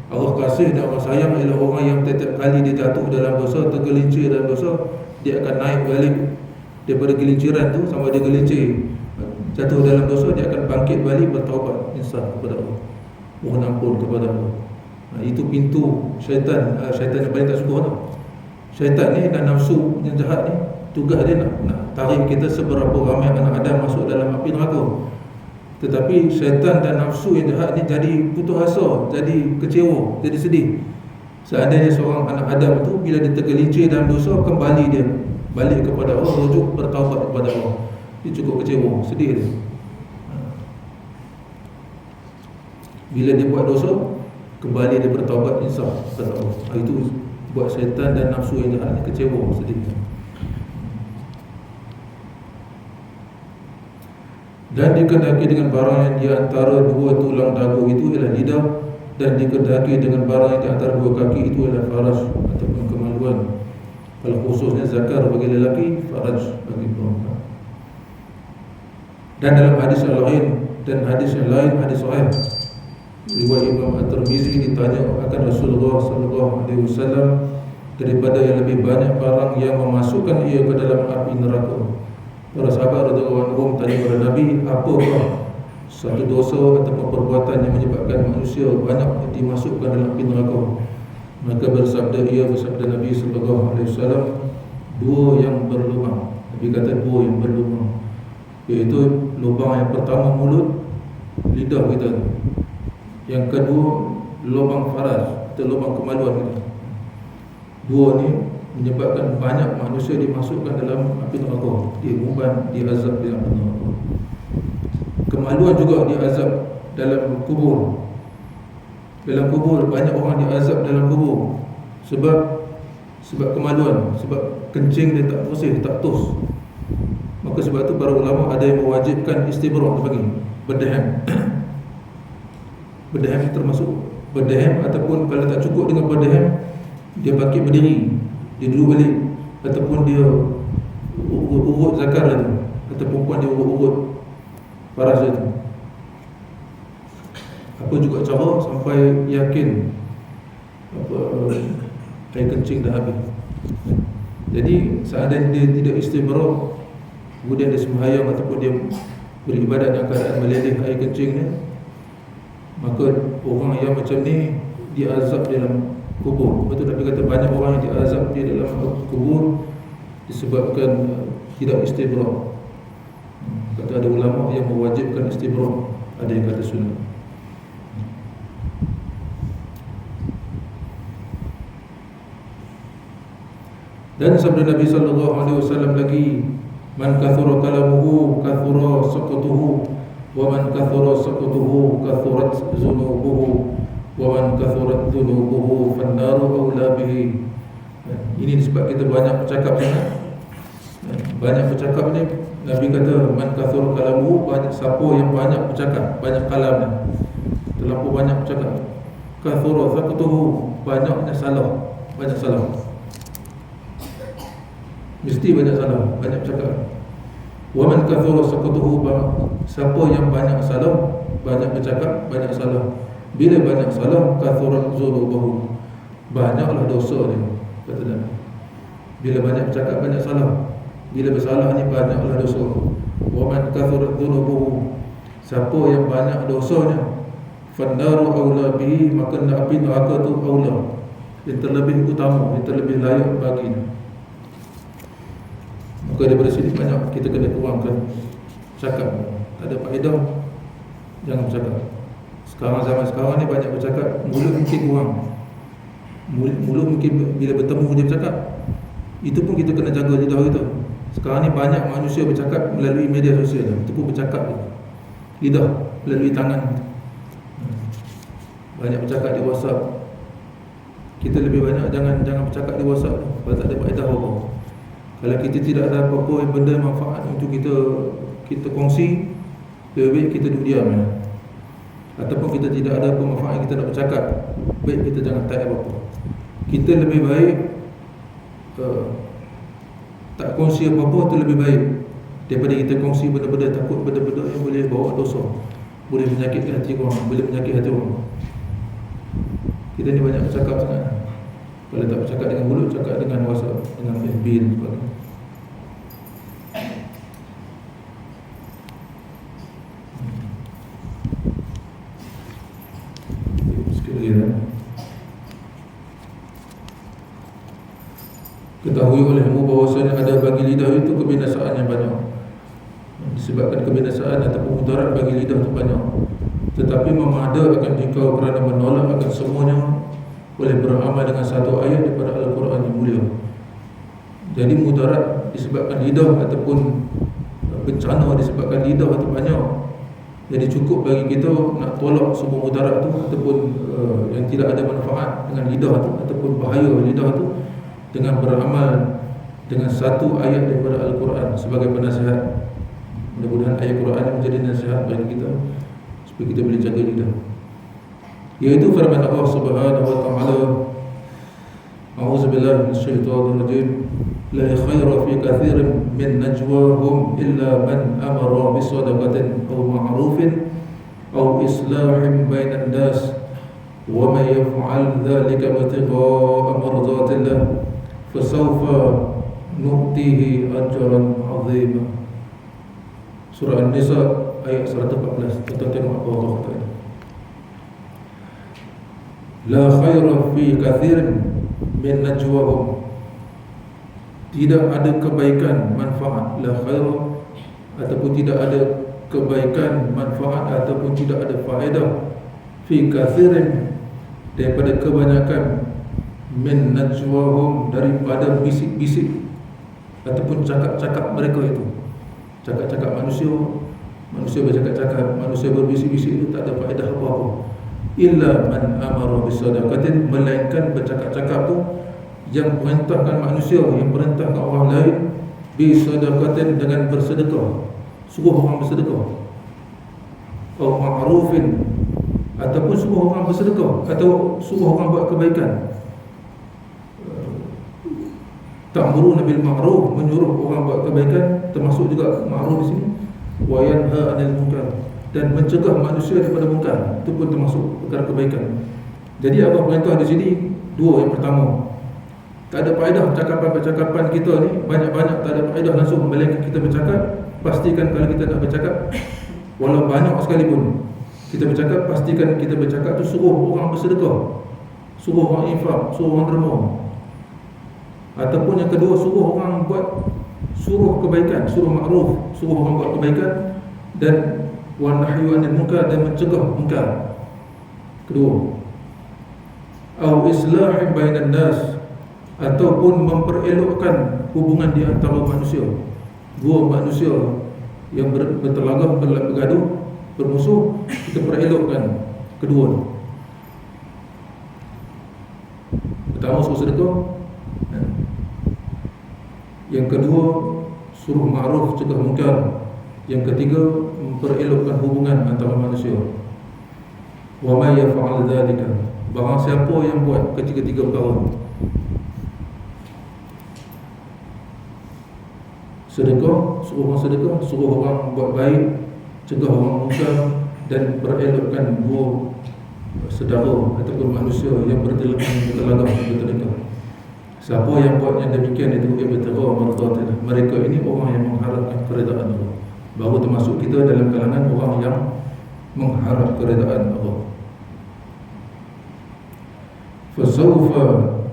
Allah kasih dan Allah sayang ialah orang yang setiap kali dia jatuh dalam dosa, tergelincir dalam dosa, dia akan naik balik daripada gelinciran tu. Sama dia gelincir, jatuh dalam dosa, dia akan bangkit balik, bertaubat, insaf kepada Allah, mohon ampun kepada Allah. Itu pintu syaitan. Syaitan yang paling tak suka tau. Syaitan ni dan nafsu yang jahat ni, tugas dia nak tarik kita seberapa ramai anak Adam masuk dalam api neraka. Tetapi syaitan dan nafsu yang jahat ni jadi putus asa, jadi kecewa, jadi sedih. Seandainya seorang anak Adam tu bila dia tergelincir dalam dosa, kembali dia balik kepada Allah, rujuk bertaubat kepada Allah, dia cukup kecewa, sedih dia. Bila dia buat dosa, kembali dia bertaubat, insaf kepada Allah. Itu buat syaitan dan nafsu yang jahat ni kecewa, sedih. Dan dikendaki dengan barang yang di antara dua tulang dagu itu ialah lidah, dan dikendaki dengan barang yang di antara dua kaki itu ialah faraj ataupun kemaluan. Kalau khususnya zakar bagi lelaki, faraj bagi perempuan. Dan dalam hadis yang lain, hadis sahih riwayat Imam At-Tirmizi, ditanya akan Rasulullah SAW daripada yang lebih banyak barang yang memasukkan ia ke dalam api neraka. Para sahabat radhiyallahu anhum tanya kepada Nabi, apakah satu dosa ataupun perbuatan yang menyebabkan manusia banyak dimasukkan dalam api neraka? Maka bersabda Nabi sallallahu alaihi wasallam, dua yang berlubang. Nabi kata dua yang berlubang, iaitu lubang yang pertama mulut, lidah kita. Yang kedua lubang faraj atau lubang kemaluan kita. Dua ni menyebabkan banyak manusia dimasukkan dalam api neraka, diumumkan, diazab dalam api neraka. Kemaluan juga diazab dalam kubur. Dalam kubur banyak orang diazab dalam kubur sebab kemaluan, sebab kencing dia tak bersih, tak tos. Maka sebab tu para ulama ada yang mewajibkan istibrak, dipanggil berdehem. Berdehem termasuk berdehem, ataupun kalau tak cukup dengan berdehem, dia bangkit berdiri, dia duduk balik, ataupun dia urut zakar lah tu, atau perempuan dia urut paras dia tu. Apa juga cara sampai yakin air kencing dah habis. Jadi seandainya dia tidak istibrak, kemudian dia sembahyang ataupun dia beribadat dalam keadaan meleleh air kencingnya, maka orang yang macam ni diazab dalam kubur. Betul Nabi kata banyak orang yang diazab di dalam kubur disebabkan tidak istibrak. Kata ada ulama yang mewajibkan istibrak, ada yang kata sunnah. Dan sabda Nabi sallallahu alaihi wasallam lagi, man kathura kalamuhu kathura saqatuhu, wa man kathura saqatuhu kathurat zunubuhu, wa man kathurat dhunubuhu fannaru awla bihi. Ini sebab kita banyak bercakap sangat. Banyak bercakap ni, Nabi kata man kathura kalamuhu, banyak siapa yang banyak bercakap, banyak kalam ni, terlalu banyak bercakap. Kathura saqatuhu, banyaknya salah, banyak salah. Mesti banyak salah, banyak bercakap. Wa man kathura saqatuhu, siapa yang banyak salah, banyak bercakap, banyak salah. Bila banyak salah, kathurat zunubuhu, banyaklah dosa dia, kata Nabi. Bila banyak bercakap, banyak salah. Bila bersalah ni, banyaklah dosa. Wa man kathurat zunubuhu, siapa yang banyak dosanya, fannaru awla bihi, maka api neraka tu awla, yang terlebih utama, yang terlebih layak baginya. Maka daripada sini banyak kita kena kurangkan cakap. Tak ada faedah, jangan bercakap. Zaman sekarang ni banyak bercakap, mulut mungkin kurang. Mulut mungkin bila bertemu dia bercakap. Itu pun kita kena jaga lidah kita. Sekarang ni banyak manusia bercakap melalui media sosial. Itu pun bercakap lidah, melalui tangan. Banyak bercakap di WhatsApp. Kita lebih banyak jangan bercakap di WhatsApp, sebab tak ada faedah apa. Kalau kita tidak ada apa-apa yang benda manfaat untuk kita kongsi, lebih baik kita duduk diam ya. Ataupun kita tidak ada apa manfaat yang kita nak bercakap, baik kita jangan type apa-apa. Kita lebih baik tak kongsi apa-apa, itu lebih baik daripada kita kongsi benda-benda, takut benda-benda yang boleh bawa dosa, boleh menyakitkan hati orang, boleh menyakit hati orang. Kita ni banyak bercakap sangat. Kalau tak bercakap dengan mulut, cakap dengan WhatsApp, dengan FB dan sebagainya. Sikit lagi dah. Ketahui olehmu bahawasanya ada bagi lidah itu kebinasaan yang banyak. Disebabkan kebinasaan ataupun mudarat bagi lidah itu banyak. Tetapi memada akan dikau kerana menolak akan semuanya boleh beramal dengan satu ayat daripada Al-Quran yang mulia. Jadi mudarat disebabkan lidah ataupun bencana disebabkan lidah itu banyak. Jadi cukup bagi kita nak tolak semua mudarat itu ataupun yang tidak ada manfaat dengan lidah itu, ataupun ataupun bahaya lidah tu dengan beramal dengan satu ayat daripada Al-Quran sebagai penasihat. Mudah-mudahan ayat Quran ini menjadi nasihat bagi kita supaya kita boleh jaga lidah. Yaitu firman Allah Subhanahu wa taala, A'udzubillahi minasyaitonir rajim. La khaira fi katsirin min najwahum illa man amara bisadaqatin aw ma'rufin aw islahin bainan nas wa may yaf'al dhalika ibtigha'a mardatillah fasawfa nu'tihi ajran 'azima. Surah An-Nisa ayat 114. Kita tengok apa Allah kata. La khaira fi katsirin min najwahum, tidak ada kebaikan manfaat, la khaira ataupun tidak ada kebaikan manfaat ataupun tidak ada faedah fi katsirin daripada kebanyakan min najwahum daripada bisik-bisik ataupun cakap-cakap mereka itu. Cakap-cakap manusia bercakap-cakap, manusia berbisik-bisik itu tak ada faedah apa-apa. Illa man amara bisadaqatin, melainkan bercakap-cakap tu yang perintahkan manusia, yang perintahkan orang lain bisadaqatin dengan bersedekah, suruh orang bersedekah, atau ma'rufin ataupun suruh orang bersedekah atau suruh orang buat kebaikan. Ta'muruna bil ma'ruf, menyuruh orang buat kebaikan, termasuk juga ma'ruf di sini, wa yanha 'anil munkar, dan mencegah manusia daripada munkar, itu pun termasuk perkara kebaikan. Jadi apa perintah di sini? Dua. Yang pertama, tak ada faedah cakapan-percakapan kita ni, banyak-banyak tak ada faedah langsung. Melainkan kita bercakap, pastikan kalau kita nak bercakap, walau banyak sekalipun kita bercakap, pastikan kita bercakap tu suruh orang bersedekah, suruh orang infak, suruh orang derma. Ataupun yang kedua, suruh orang suruh kebaikan, suruh ma'ruf, suruh orang buat kebaikan, dan wa nahyu 'anil munkar, dan mencegah munkar. Kedua, au islahin bainan nas, ataupun memperelokkan hubungan di antara manusia. Dua manusia yang bertelagah, bergaduh, bermusuh, kita perelokkan kedua. Pertama suruh sedekah, yang kedua suruh ma'ruf, cegah munkar, yang ketiga memperelokkan hubungan antara manusia. Wa may yaf'al dzalika, barang siapa yang buat ketiga-tiga perkara, sedekah, suruh orang sedekah, suruh orang buat baik, cegah orang munkar, dan perelokkan dua saudara ataupun manusia yang bertelagah. Siapa yang buat yang demikian itu ibtigha' mardatillah, mereka ini orang yang mengharapkan keredaan Allah. Baru termasuk kita dalam kalangan orang yang mengharap keredaan Allah. Fasawfa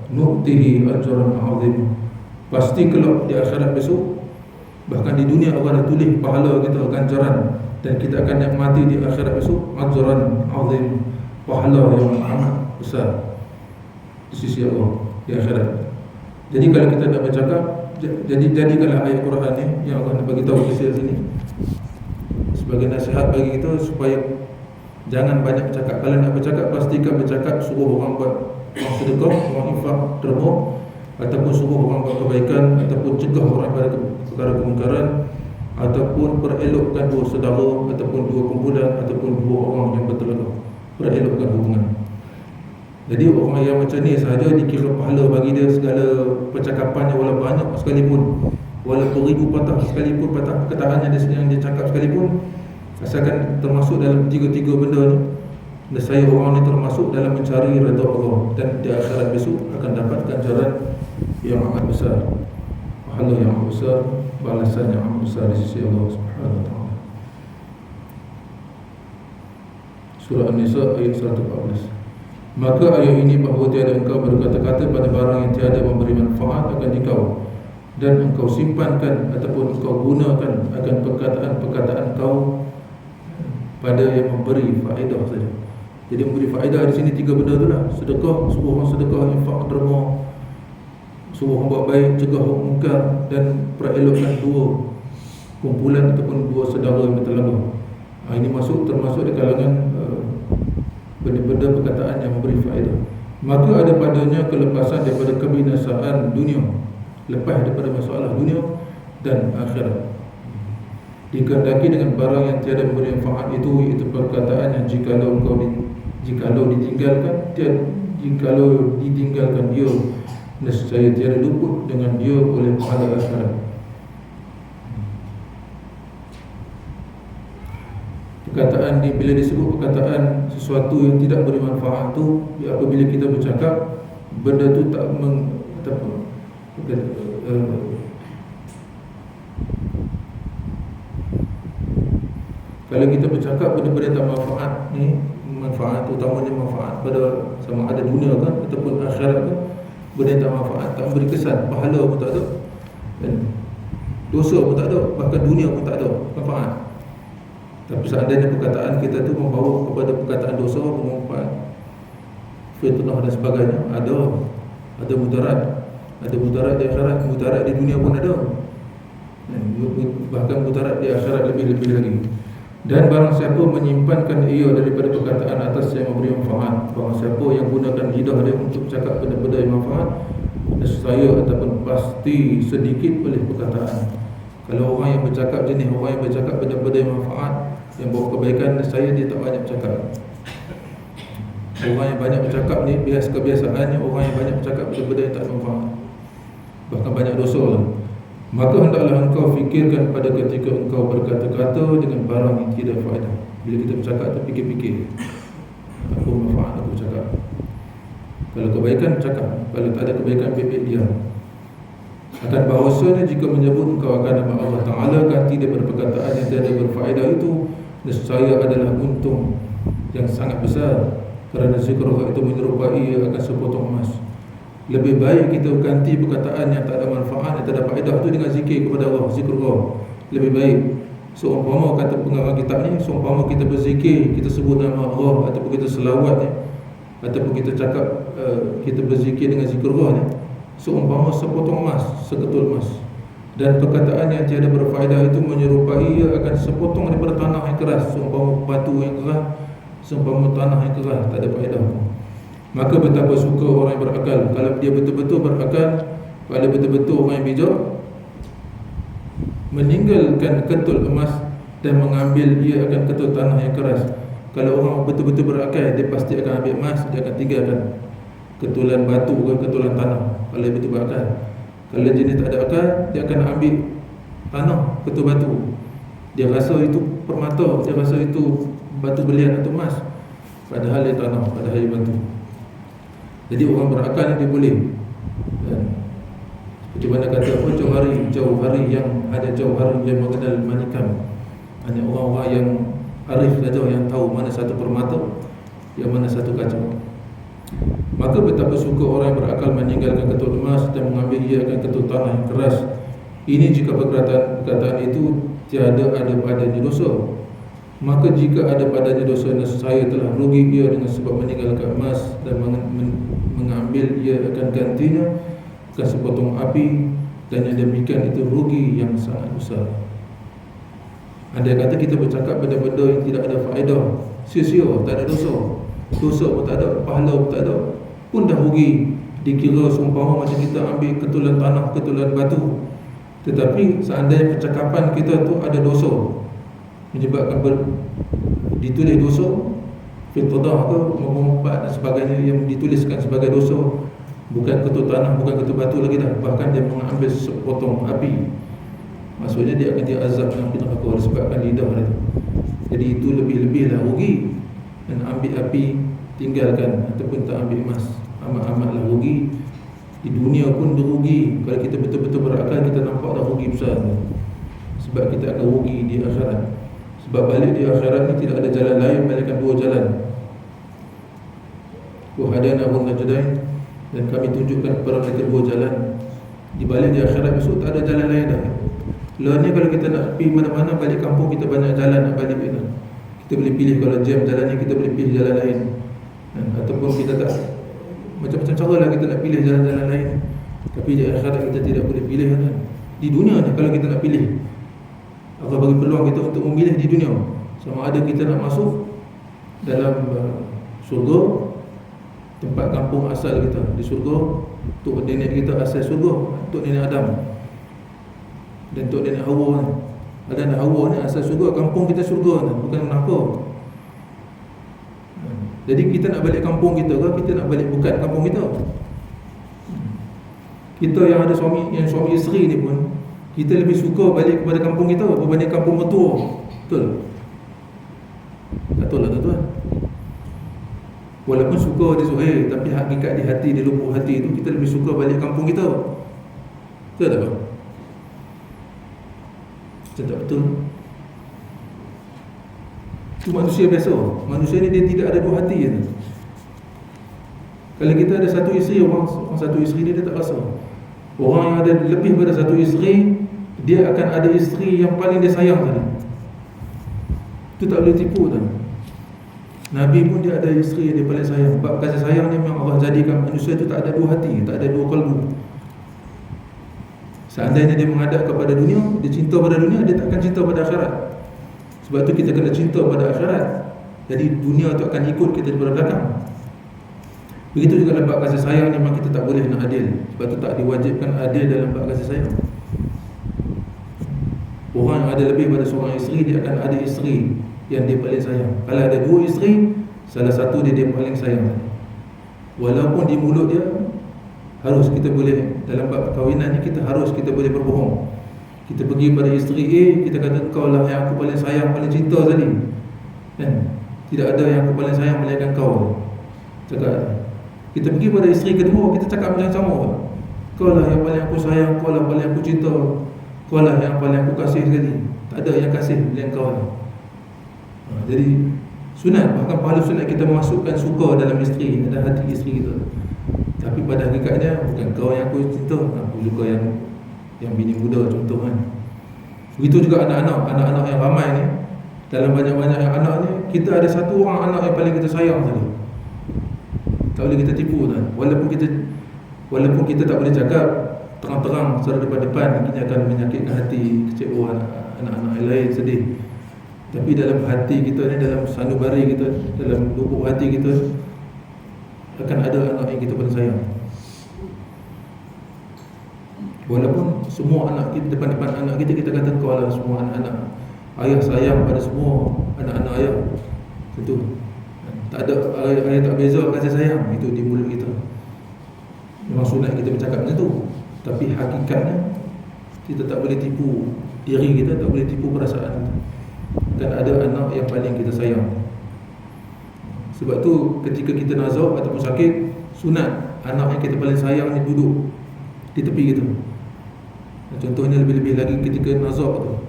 nu'tihi ajran 'azima, pasti kelak di akhirat besok, bahkan di dunia Allah dah tulis pahala kita, ganjaran, dan kita akan nikmati di akhirat besok ajran 'azim, pahala yang amat besar di sisi Allah di akhirat. Jadi kalau kita nak bercakap, jadikanlah ayat Quran ni yang Allah nak bagi tahu kisah sini sebagai nasihat bagi kita supaya jangan banyak bercakap. Kalau nak bercakap, pastikan bercakap suruh orang buat, orang sedekah, orang infak, derma, ataupun suruh orang buat kebaikan, ataupun cegah orang pada perkara kemungkaran, ataupun perelokkan dua saudara, ataupun dua kumpulan, ataupun dua orang yang bertelagah, perelokkan hubungan. Jadi orang yang macam ni sahaja dikira pahala bagi dia segala percakapannya, walau banyak sekalipun, walau beribu patah sekalipun, patah perkataan yang dia cakap sekalipun, asalkan termasuk dalam tiga-tiga benda ni, nescaya orang ni termasuk dalam mencari redha Allah, dan di akhirat besok akan dapat ganjaran yang amat besar, pahala yang amat besar, balasan yang amat besar di sisi Allah Subhanahu wa taala. Surah An-Nisa ayat 114. Maka ayat ini bahawa tiada engkau berkata-kata pada barang yang tiada memberi manfaat akan engkau, dan engkau simpankan ataupun engkau gunakan akan perkataan-perkataan engkau pada yang memberi faedah saja. Jadi memberi faedah di sini tiga benda tu lah: sedekah, suruh orang sedekah, infak, derma, suruh orang buat baik, cegah orang munkar, dan perelokkan dua kumpulan ataupun dua saudara yang bertelagah. Ini termasuk di kalangan benda-benda perkataan yang memberi faedah. maka ada padanya kelepasan daripada kebinasaan dunia, lepas daripada masalah dunia dan akhirat. Dikehendaki dengan barang yang tiada memberi manfaat itu, iaitu perkataan yang jikalau ditinggalkan dia, nescaya tiada luput dengan dia oleh pahala akhirat. Perkataan bila disebut perkataan sesuatu yang tidak beri manfaat tu, apabila kita bercakap benda tu kalau kita bercakap benda-benda tak manfaat ni, manfaat utamanya manfaat pada sama ada dunia kan ataupun akhirat kan, benda tak manfaat, tak memberi kesan, pahala pun tak ada, dosa pun tak ada, bahkan dunia pun tak ada manfaat. Tapi seandainya perkataan kita tu membawa kepada perkataan dosa, manfaat, fitnah dan sebagainya, ada mudarat, di akhirat, mudarat di dunia pun ada, bahkan mudarat di akhirat lebih-lebih lagi. Dan barang siapa menyimpankan ia daripada perkataan atas yang memberi manfaat, barang siapa yang gunakan lidah dia untuk cakap benda-benda yang manfaat, nescaya ataupun pasti sedikit boleh perkataan. Kalau orang yang bercakap jenis orang yang bercakap benda-benda yang manfaat, yang bawa kebaikan, nescaya dia tak banyak bercakap. Orang yang banyak bercakap ni kebiasaannya orang yang banyak bercakap benda-benda yang tak manfaat, bahkan banyak dosa lah. Maka hendaklah engkau fikirkan pada ketika engkau berkata-kata dengan barang yang tidak faedah. Bila kita bercakap tu fikir-fikir, apa manfaat aku bercakap. Kalau kebaikan bercakap, kalau tak ada kebaikan biar diam. Akan bahawasanya jika menyebut engkau akan nama Allah Ta'ala ganti daripada perkataan yang tidak berfaedah itu, nescaya adalah untung yang sangat besar, kerana zikrullah itu menyerupai ia akan sepotong emas. Lebih baik kita ganti perkataan yang tak ada manfaat, yang tak ada faedah itu dengan zikir kepada Allah, zikrullah. Lebih baik. Seumpama kata pengarang kitab ni, seumpama kita berzikir, kita sebut nama Allah, ataupun kita selawat ni, ataupun kita cakap kita berzikir dengan zikrullah ni, seumpama sepotong emas, seketul emas. Dan perkataan yang tiada berfaedah itu menyerupai ia akan sepotong daripada tanah yang keras, seumpama batu yang keras, seumpama tanah yang keras, tak ada faedah. Maka betapa suka orang yang berakal, kalau dia betul-betul berakal, kalau betul-betul orang yang bijak, meninggalkan ketul emas dan mengambil ia akan ketul tanah yang keras. Kalau orang betul-betul berakal, dia pasti akan ambil emas, dia akan tinggalkan ketulan batu ke ketulan tanah. Kalau dia betul berakal. Kalau jenis tak ada akal, dia akan ambil tanah, ketul batu. Dia rasa itu permata, dia rasa itu batu belian atau emas, padahal dia tanah, padahal dia batu. Jadi orang berakal dia boleh, seperti mana kata apa, jauh hari yang ada jauh hari yang mengenal manikam. Hanya orang-orang yang arif saja yang tahu mana satu permata, yang mana satu kaca. Maka betapa suka orang yang berakal meninggalkan ketul emas dan mengambil ia akan ketul tanah yang keras. Ini jika perkataan itu tiada ada padanya dosa. Maka jika ada padanya dosa, nescaya telah rugi ia dengan sebab meninggalkan emas dan mengambil ia akan gantinya akan sepotong api, dan yang demikian itu rugi yang sangat besar. Andai kata kita bercakap benda-benda yang tidak ada faedah, sia-sia, tak ada dosa pun tak ada, pahala pun tak ada, pun dah rugi. Dikira seumpama macam kita ambil ketulan tanah, ketulan batu. Tetapi seandainya percakapan kita tu ada dosa, menyebabkan ditulis dosa, fitnah ke, mengumpat dan sebagainya yang dituliskan sebagai dosa, bukan ketul tanah, bukan ketul batu lagi dah, bahkan dia mengambil sepotong api, maksudnya dia akan diazab dengan api neraka disebabkan lidah dia. Jadi itu lebih-lebihlah rugi. Dan ambil api, tinggalkan, ataupun tak ambil emas, amat-amatlah rugi. Di dunia pun rugi. Kalau kita betul-betul berakal, kita nampak dah rugi besar, sebab kita akan rugi di akhirat. Sebab balik di akhirat ni tidak ada jalan lain melainkan dua jalan. Wahadana najdain, dan kami tunjukkan kepada mereka dua jalan. Di balik di akhirat besok tak ada jalan lain dah. Lah ni kalau kita nak pergi mana-mana balik kampung, kita banyak jalan nak balik kita. Kita boleh pilih, kalau jam jalan ni kita boleh pilih jalan lain. Ataupun kita tak, macam-macam cara lah kita nak pilih jalan-jalan lain. Tapi di akhirat kita tidak boleh pilih kan? Di dunia ni kalau kita nak pilih, Allah bagi peluang kita untuk memilih di dunia, sama ada kita nak masuk dalam surga tempat kampung asal kita di syurga. Tok nenek kita asal syurga, tok nenek Adam dan tok nenek Hawa ni. Adam dan Hawa ni asal syurga, kampung kita syurga ni, bukan neraka. Jadi kita nak balik kampung kita ke kita nak balik bukan kampung kita? Kita yang ada suami isteri ni pun kita lebih suka balik kepada kampung kita berbanding kampung mertua. Betul? Betul lah tuan-tuan. Walaupun suka di zuhir, tapi hakikat di hati, di lubuk hati tu kita lebih suka balik kampung kita. Betul tak? Betul tak betul? Itu manusia biasa. Manusia ni dia tidak ada dua hati je. Kalau kita ada satu isteri, orang satu isteri dia tak rasa. Orang yang ada lebih daripada satu isteri, dia akan ada isteri yang paling dia sayang tadi. Itu tak boleh tipu kan. Nabi pun dia ada isteri yang dia paling sayang. Sebab kasih sayang ni memang Allah jadikan manusia tu tak ada dua hati, tak ada dua kalbu. Seandainya dia menghadap kepada dunia, dia cinta pada dunia, dia takkan cinta pada akhirat. Sebab tu kita kena cinta pada akhirat. Jadi dunia tu akan ikut kita daripada belakang. Begitu juga dalam bab kasih sayang ni, memang kita tak boleh nak adil. Sebab tu tak diwajibkan adil dalam bab kasih sayang. Orang yang ada lebih pada seorang isteri, dia akan ada isteri yang dia paling sayang. Kalau ada dua isteri, salah satu dia paling sayang. Walaupun di mulut dia harus kita boleh, dalam bab perkahwinan ni kita boleh berbohong. Kita pergi pada isteri A, kita kata kau lah yang aku paling sayang, paling cinta tadi kan? Tidak ada yang aku paling sayang melainkan kau. Cakap. Kita pergi pada isteri kedua, kita cakap macam sama. Kau lah yang paling aku sayang, kau lah paling aku cinta, kau lah yang paling aku kasih sekali. Tak ada yang kasih melainkan kau lah. Jadi sunat, bahkan pahala sunat kita memasukkan suka dalam isteri, dalam hati isteri kita. Tapi pada hakikatnya bukan kau yang aku cinta, aku suka yang bini muda contoh kan. Begitu juga anak-anak yang ramai ni. Dalam banyak-banyak yang anak ni, kita ada satu orang anak yang paling kita sayang tadi. Tak boleh kita tipu kan. Walaupun kita tak boleh cakap terang-terang secara depan-depan, ini akan menyakitkan hati, kecewa anak-anak yang lain, sedih. Tapi dalam hati kita ni, dalam sanubari kita, dalam lubuk hati kita, akan ada anak yang kita paling sayang. Walaupun semua anak kita, depan-depan anak kita kata kau lah semua anak-anak. Ayah sayang pada semua anak-anak ayah. Tentu tak ada, ayah tak beza kasih sayang. Itu di mulut kita. Memang sunat kita bercakap macam tu. Tapi hakikatnya kita tak boleh tipu diri kita, tak boleh tipu perasaan kita. Dan ada anak yang paling kita sayang. Sebab tu ketika kita nazar ataupun sakit, sunat anak yang kita paling sayang ni duduk di tepi kita. Contohnya lebih-lebih lagi ketika nazar tu.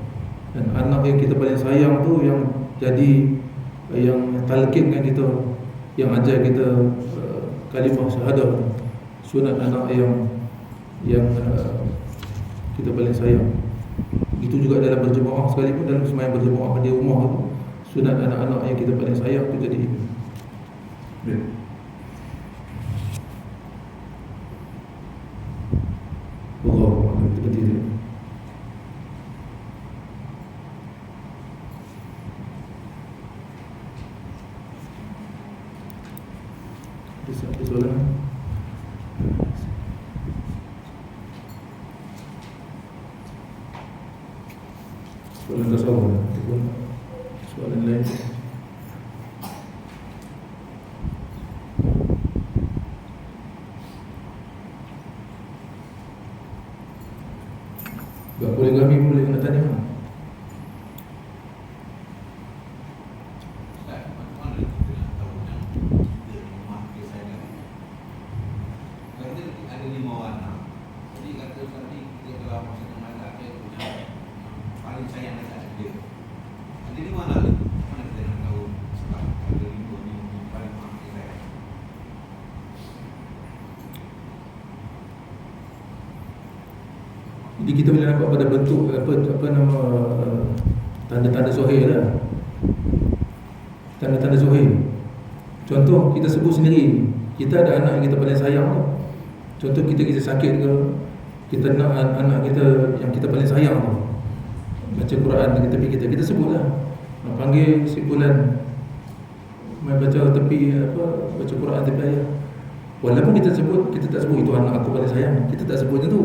Dan anak yang kita paling sayang tu yang jadi, yang talqinkan kita, yang ajar kita kalimah syahadah. Sunat anak yang kita paling sayang. Itu juga dalam berjemaah sekalipun, dalam sembahyang berjemaah di rumah tu, sunat anak-anak yang kita paling sayang tu jadi Allah kita berdiri. Ada soalan? Soalan tasawuf ataupun soalan lain? Bab poligami pun boleh kena tanya. Jadi kita boleh nampak pada bentuk apa nama tanda-tanda zuhir lah. Tanda-tanda zuhir. Contoh kita sebut sendiri, kita ada anak yang kita paling sayang tu. Contoh kita sakit ke, kita nak anak kita yang kita paling sayang tu baca Quran di tepi kita sebutlah. Panggil si fulan, mai baca tepi baca Quran tepi ayah. Walaupun kita tak sebut itu anak aku paling sayang, kita tak sebut macam tu,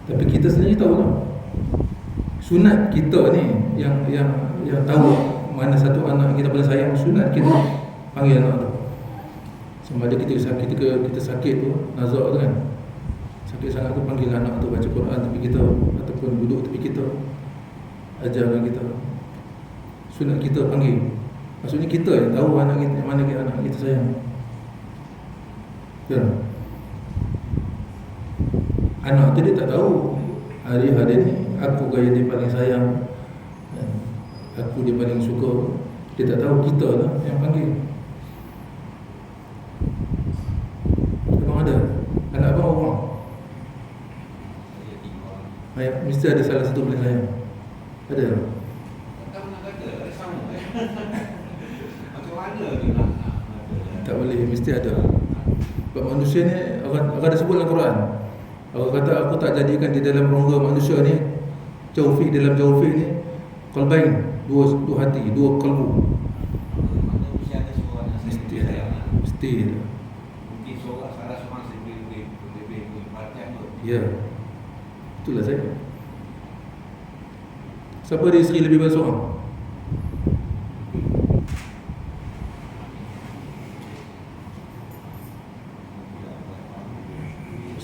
tapi kita sendiri tahu lah. Sunat kita ni yang tahu mana satu anak kita paling sayang. Sunat kita panggil anak tu. Sama ada kita sakit tu, nazak tu kan, sakit sangat tu, panggil anak tu baca Quran tepi kita, ataupun duduk tepi kita, ajarkan kita. Sunat kita panggil. Maksudnya kita yang tahu anak kita, mana anak kita sayang. Ya. Anak tu dia tak tahu hari-hari ni aku gaya dia paling sayang, aku dia paling suka. Dia tak tahu, kita lah yang panggil. Abang ada? Anak abang orang? Mesti ada salah satu paling sayang. Ada? Tak boleh, mesti ada. Sebab manusia ni, Allah dah sebut dalam Quran. Allah kata, aku tak jadikan di dalam rongga manusia ni, jawfi, dalam jawfi ni, qalbain, dua hati, dua kalbu. Mesti ada. Mungkin salah seorang lebih perhatian tu. Ya, itulah saya. Siapa ada isteri lebih banyak seorang?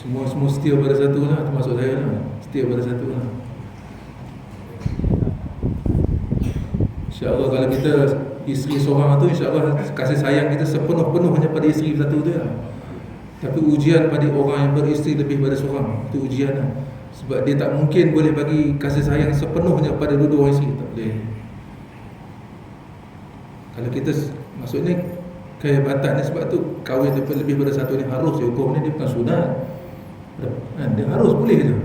Semua setia pada satu lah, termasuk saya lah. Setia pada satu lah. InsyaAllah kalau kita isteri seorang tu, InsyaAllah kasih sayang kita sepenuh-penuhnya pada isteri satu tu lah. Tapi ujian pada orang yang beristeri lebih pada seorang, itu ujian lah. Sebab dia tak mungkin boleh bagi kasih sayang sepenuhnya pada dua-dua orang isteri. Tak boleh. Kalau kita, maksudnya kehebatan ni, sebab tu kahwin lebih pada satu ni harus je. Hukum ni dia bukan sunat. Dia harus boleh je.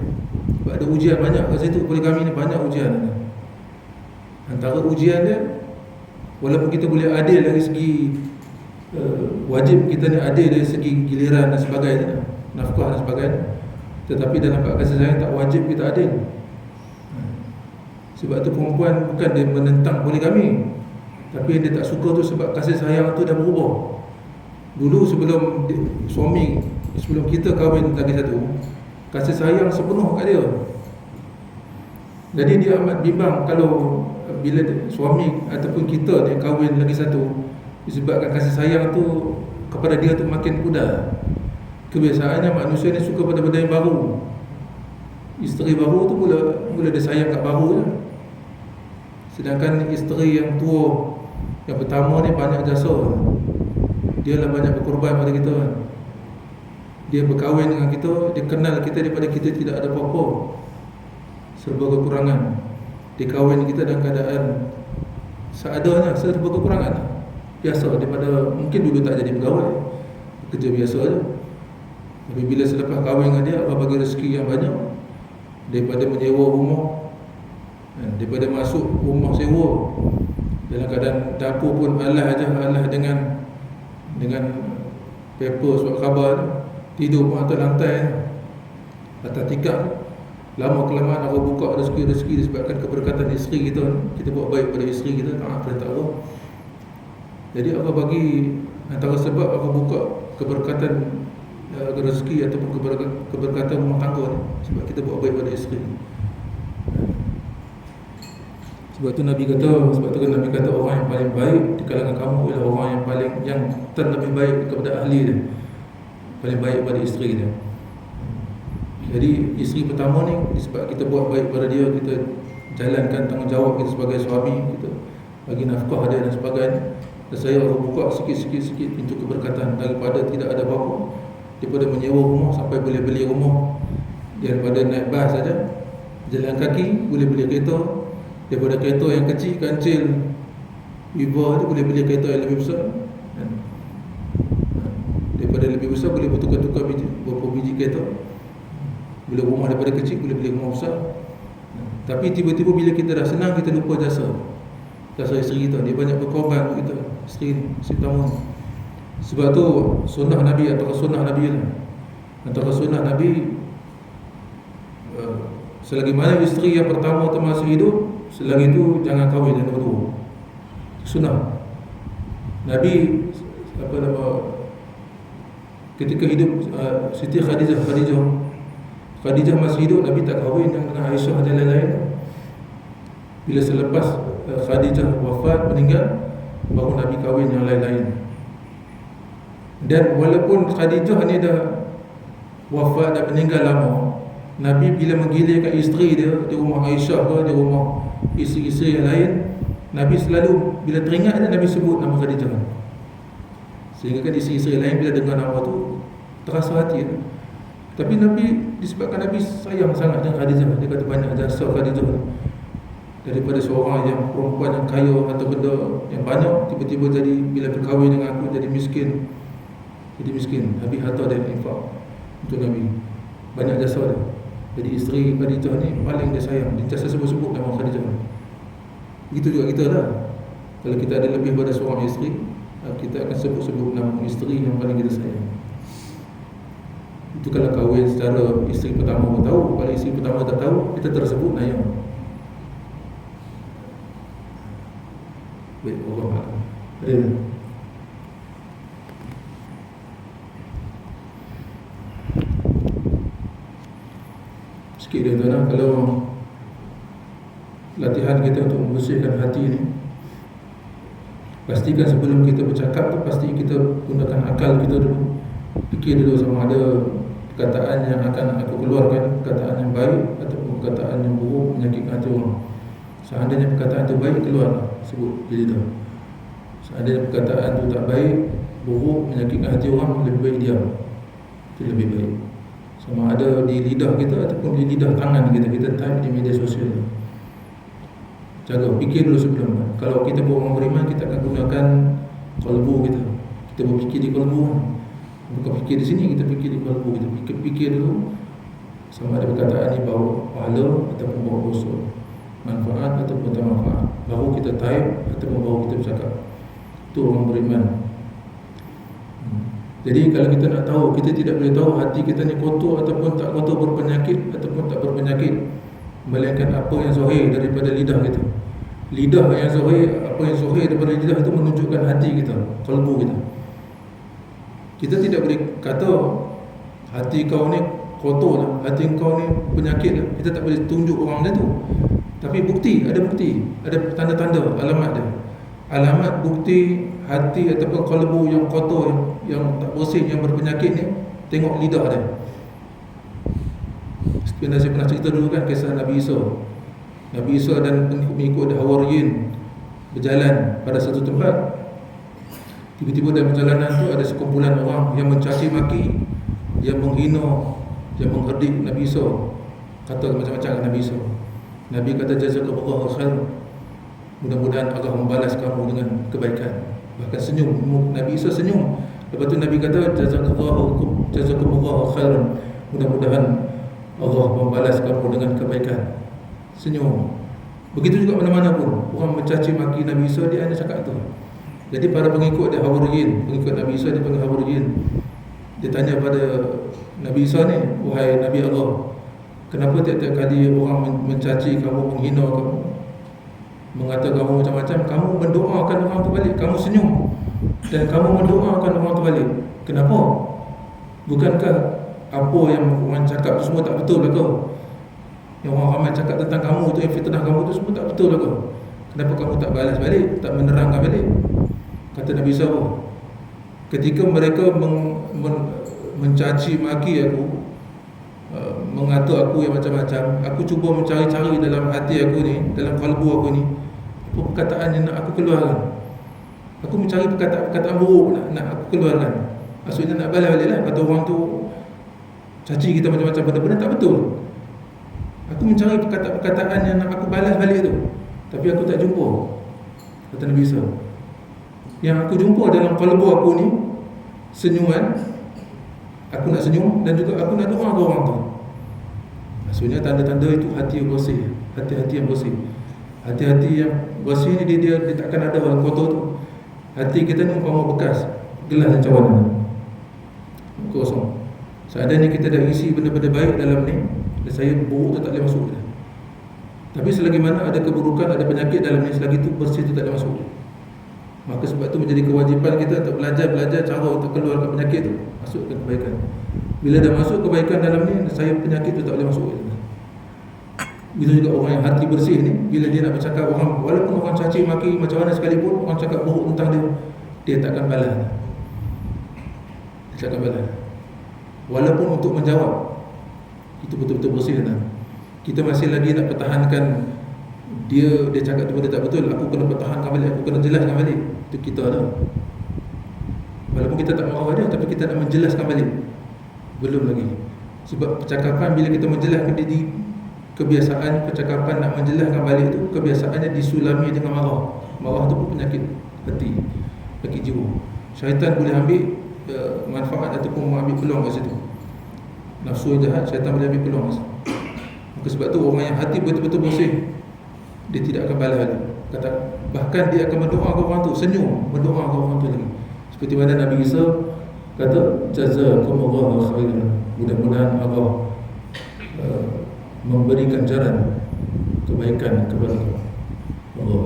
Sebab ada ujian banyak kat situ. Poligami ni banyak ujian. Antara ujian dia, walaupun kita boleh adil dari segi wajib kita ni adil dari segi giliran dan sebagainya, nafkah dan sebagainya, tetapi dalam bab kasih sayang tak wajib kita adil. Sebab tu perempuan bukan dia menentang poligami, tapi dia tak suka tu sebab kasih sayang tu dah berubah. Dulu sebelum kita kahwin lagi satu, kasih sayang sepenuh kat dia. Jadi dia amat bimbang kalau bila suami ataupun kita ni kahwin lagi satu, disebabkan kasih sayang tu kepada dia tu makin pudar. Kebiasaannya manusia ni suka pada benda yang baru. Isteri baru tu mula dia sayang kat baru je. Sedangkan isteri yang tua, yang pertama ni banyak jasa, dia lah banyak berkorban pada kita. Dia berkahwin dengan kita, dia kenal kita daripada kita tidak ada apa-apa, serba kekurangan. Dia kahwin kita dalam keadaan seadanya, serba kekurangan, biasa daripada mungkin dulu tak jadi pegawai, kerja biasa je. Tapi bila selepas kahwin dengan dia, Allah bagi rezeki yang banyak, daripada menyewa rumah, daripada masuk rumah sewa dalam keadaan dapur pun alah dengan paper surat khabar, tidur pun atas lantai, atas tikar. Lama kelamaan Allah buka rezeki disebabkan keberkatan isteri kita. Kita buat baik pada isteri kita, taat perintah Allah. Jadi Allah bagi, antara sebab Allah buka keberkatan rezeki ataupun keberkatan rumah tangga ni, sebab kita buat baik pada isteri. Sebab tu Nabi kata orang yang paling baik di kalangan kamu ialah orang yang terlebih baik kepada ahli dia, paling baik pada isteri dia. Jadi isteri pertama ni, sebab kita buat baik pada dia, kita jalankan tanggungjawab kita sebagai suami, kita bagi nafkah dia dan sebagainya. Dan saya buka sikit-sikit pintu keberkatan, daripada tidak ada apa-apa, daripada menyewa rumah sampai boleh beli rumah, daripada naik bas saja, jalan kaki boleh beli kereta, daripada kereta yang kecil kancil Viva tu boleh beli kereta yang lebih besar, daripada lebih besar boleh bertukar-tukar beberapa biji kereta. Bila rumah daripada kecil boleh beli rumah besar. Tapi tiba-tiba bila kita dah senang, kita lupa jasa isteri kita. Dia banyak berkorban untuk kita, isteri tamu. Sebab tu sunnah Nabi, antara sunnah Nabi lah, antara sunnah Nabi, selagi mana isteri yang pertama tu masih hidup, selagi itu jangan kahwin yang kedua. Sunnah Nabi, ketika hidup Siti Khadijah masih hidup, Nabi tak kahwin dengan Aisyah dan lain-lain. Bila selepas Khadijah wafat, meninggal, baru Nabi kahwin yang lain-lain. Dan walaupun Khadijah ni dah wafat dan meninggal lama, Nabi bila menggilirkan isteri dia di rumah Aisyah ke, di rumah isteri-isteri yang lain, Nabi selalu bila teringat dia, Nabi sebut nama Khadijah. Sehingga kan isteri-isteri lain bila dengar nama tu terasa hati. Tapi Nabi, disebabkan Nabi sayang sangat dengan Khadijah, dia kata banyak jasa Khadijah. Daripada seorang yang perempuan yang kaya atau benda yang banyak, tiba-tiba jadi bila berkahwin dengan aku jadi miskin. Habis harta dia infak untuk Nabi. Banyak jasa dia. Jadi isteri Khadijah ni paling dia sayang. Dia jasa sebut-sebut nama Khadijah. Begitu juga kita lah. Kalau kita ada lebih pada seorang isteri, kita akan sebut-sebut nama isteri yang paling kita sayang. Itu kalau kahwin secara isteri pertama pun tahu. Kalau isteri pertama tak tahu, kita tersebut naya. Baik, Allah Alam. Sikit dia tuan, kalau latihan kita untuk membersihkan hati ni, pastikan sebelum kita bercakap tu, pasti kita gunakan akal kita dulu. Fikir dulu sama ada perkataan yang akan aku keluarkan, perkataan yang baik ataupun perkataan yang buruk, menyakitkan hati orang. Seandainya perkataan tu baik, keluar, sebut di lidah. Seandainya perkataan tu tak baik, buruk, menyakitkan hati orang, lebih baik diam. Itu lebih baik. Sama ada di lidah kita ataupun di lidah tangan kita type di media sosial. Jaga, fikir dulu sebelum. Kalau kita orang beriman, kita akan gunakan qalbu kita. Kita berfikir di qalbu. Bukan fikir di sini, kita fikir di qalbu kita. Fikir dulu sama ada perkataan ni bawa pahala ataupun bawa dosa, manfaat ataupun tak manfaat. Baru kita type ataupun baru kita bercakap. Itu orang beriman. Jadi kalau kita nak tahu, kita tidak boleh tahu hati kita ni kotor ataupun tak kotor, berpenyakit ataupun tak berpenyakit, melainkan apa yang zahir daripada lidah kita. Lidah yang zahir, apa yang zahir daripada lidah itu menunjukkan hati kita, qalbu kita. Kita tidak boleh kata hati kau ni kotor lah, hati kau ni penyakit lah. Kita tak boleh tunjuk orang macam tu. Tapi bukti, ada tanda-tanda, alamat dia. Alamat bukti hati ataupun qalbu yang kotor, yang tak bersih, yang berpenyakit ni, tengok lidah dia. Sebenarnya saya pernah cerita dulu kan kisah Nabi Isa dan pengikut Hawariyin berjalan pada satu tempat. Tiba-tiba dalam perjalanan tu ada sekumpulan orang yang mencaci maki, yang menghina, yang mengherdik Nabi Isa. Kata macam-macam dengan Nabi Isa. Nabi kata jazakallahu khair, mudah-mudahan Allah membalas kamu dengan kebaikan. Bahkan senyum, Nabi Isa senyum. Lepas tu Nabi kata jazakallahu khairan, mudah-mudahan Allah membalas kamu dengan kebaikan. Senyum. Begitu juga mana-mana pun orang mencaci maki Nabi Isa, dia hanya cakap tu. Jadi para pengikut dia Hawariyin, pengikut Nabi Isa, dia panggil Hawariyin. Dia tanya pada Nabi Isa ni, wahai Nabi Allah, kenapa tiap-tiap kali orang mencaci kamu, menghina kamu, mengata kamu macam-macam, kamu mendoakan orang tu balik, kamu senyum dan kamu mendoakan orang tu balik. Kenapa? Bukankah apa yang orang cakap tu semua tak betul lah kau? Yang orang ramai cakap tentang kamu tu, yang fitnah kamu tu semua tak betul lah kau? Kenapa kamu tak balas balik, tak menerangkan balik? Kata Nabi Isa, ketika mereka mencaci maki aku, mengata aku yang macam-macam, aku cuba mencari-cari dalam hati aku ni, dalam kalbu aku ni, apa perkataan yang nak aku keluarkan. Aku mencari perkataan buruk nak aku keluarkan. Maksudnya nak balas balik lah. Kata orang tu caci kita macam-macam, benda-benda tak betul. Aku mencari perkataan yang nak aku balas balik tu, tapi aku tak jumpa. Kata Nabi Isa, yang aku jumpa dalam kalbu aku ni senyuman. Aku nak senyum dan juga aku nak doa ke orang tu. Maksudnya tanda-tanda itu hati yang bersih, hati-hati yang bersih. Hati-hati yang bersih ni dia takkan ada orang kotor tu. Hati kita ni umpama bekas gelas yang cawan kosong. Seandainya kita dah isi benda-benda baik dalam ni, dan saya buruk tu tak boleh masuk kita. Tapi selagi mana ada keburukan, ada penyakit dalam ni, selagi tu bersih tu tak boleh masuk. Maka sebab itu menjadi kewajipan kita untuk belajar cara untuk keluarkan penyakit tu, masukkan kebaikan. Bila dah masuk kebaikan dalam ni, saya penyakit tu tak boleh masuk. Begitu juga orang yang hati bersih ni, bila dia nak bercakap orang, walaupun orang caci maki macam mana sekalipun, orang cakap buruk tentang dia, dia takkan balas. Dia takkan balas. Walaupun untuk menjawab, itu betul-betul bersih kan. Kita masih lagi nak pertahankan dia cakap tu benda tak betul, aku kena pertahankan balik, aku kena jelaskan balik. Itu kita ada. Walaupun kita tak marah dia, tapi kita nak menjelaskan balik. Belum lagi. Sebab percakapan bila kita menjelaskan diri, kebiasaan percakapan nak menjelaskan balik tu, kebiasaannya disulami dengan marah. Marah tu pun penyakit hati, penyakit jiwa. Syaitan boleh ambil manfaat ataupun mengambil peluang kat situ. Nafsu yang jahat, syaitan boleh ambil peluang kat situ. Maka sebab tu orang yang hati betul-betul bersih, dia tidak akan balas lagi. Kata, bahkan dia akan mendoakan orang tu, senyum mendoakan orang tu lagi. Seperti mana Nabi Isa kata, jazakumullahu khairan. Mudah-mudahan Allah memberikan jaran kebaikan kepada Allah.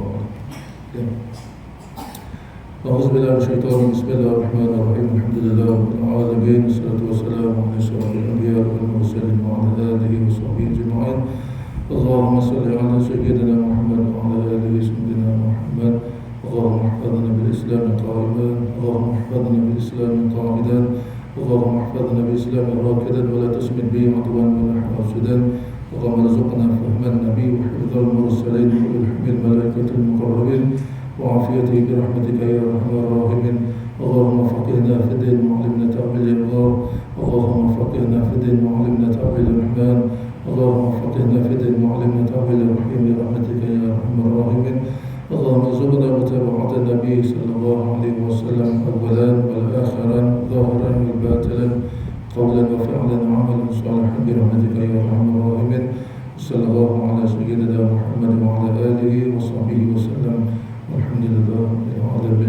Ya. Auzubillahi minasyaitonir rajim. Bismillahirrahmanirrahim. Alhamdulillahirabbil alamin. Wassalatu wassalamu ala asyrafil anbiya'i wal mursalin wa ala alihi wa sahbihi ajma'in. Allahumma salli ala sayyidina Muhammad wa ala alihi sayyidina Muhammad. Allahumma ihfazna bil Islam qa'iman, Allahumma ihfazna bil Islam qa'idan, Allahumma ihfazna bil Islam rakidan wa la tusmit bihi adwan wa la hasudan. اللهم ارزقنا فهم النبي وحفظ المرسلين وحفظ الملائكة المقربين وعافيته برحمتك يا أرحم الراحمين. اللهم فقهنا في الدين وعلمنا تأويل الله. اللهم فقهنا في الدين وعلمنا تأويل الرحمن. اللهم فقهنا في الدين وعلمنا تأويل الرحيم برحمتك يا أرحم الراحمين. اللهم ارزقنا متابعة النبي صلى الله عليه وسلم أولا والآخرا ظاهرا وباطلا قولا وفعلا وعملا صالحا برحمتك يا ارحم الراحمين. صلى الله على سيدنا محمد وعلى اله وصحبه وسلم والحمد لله رب العالمين.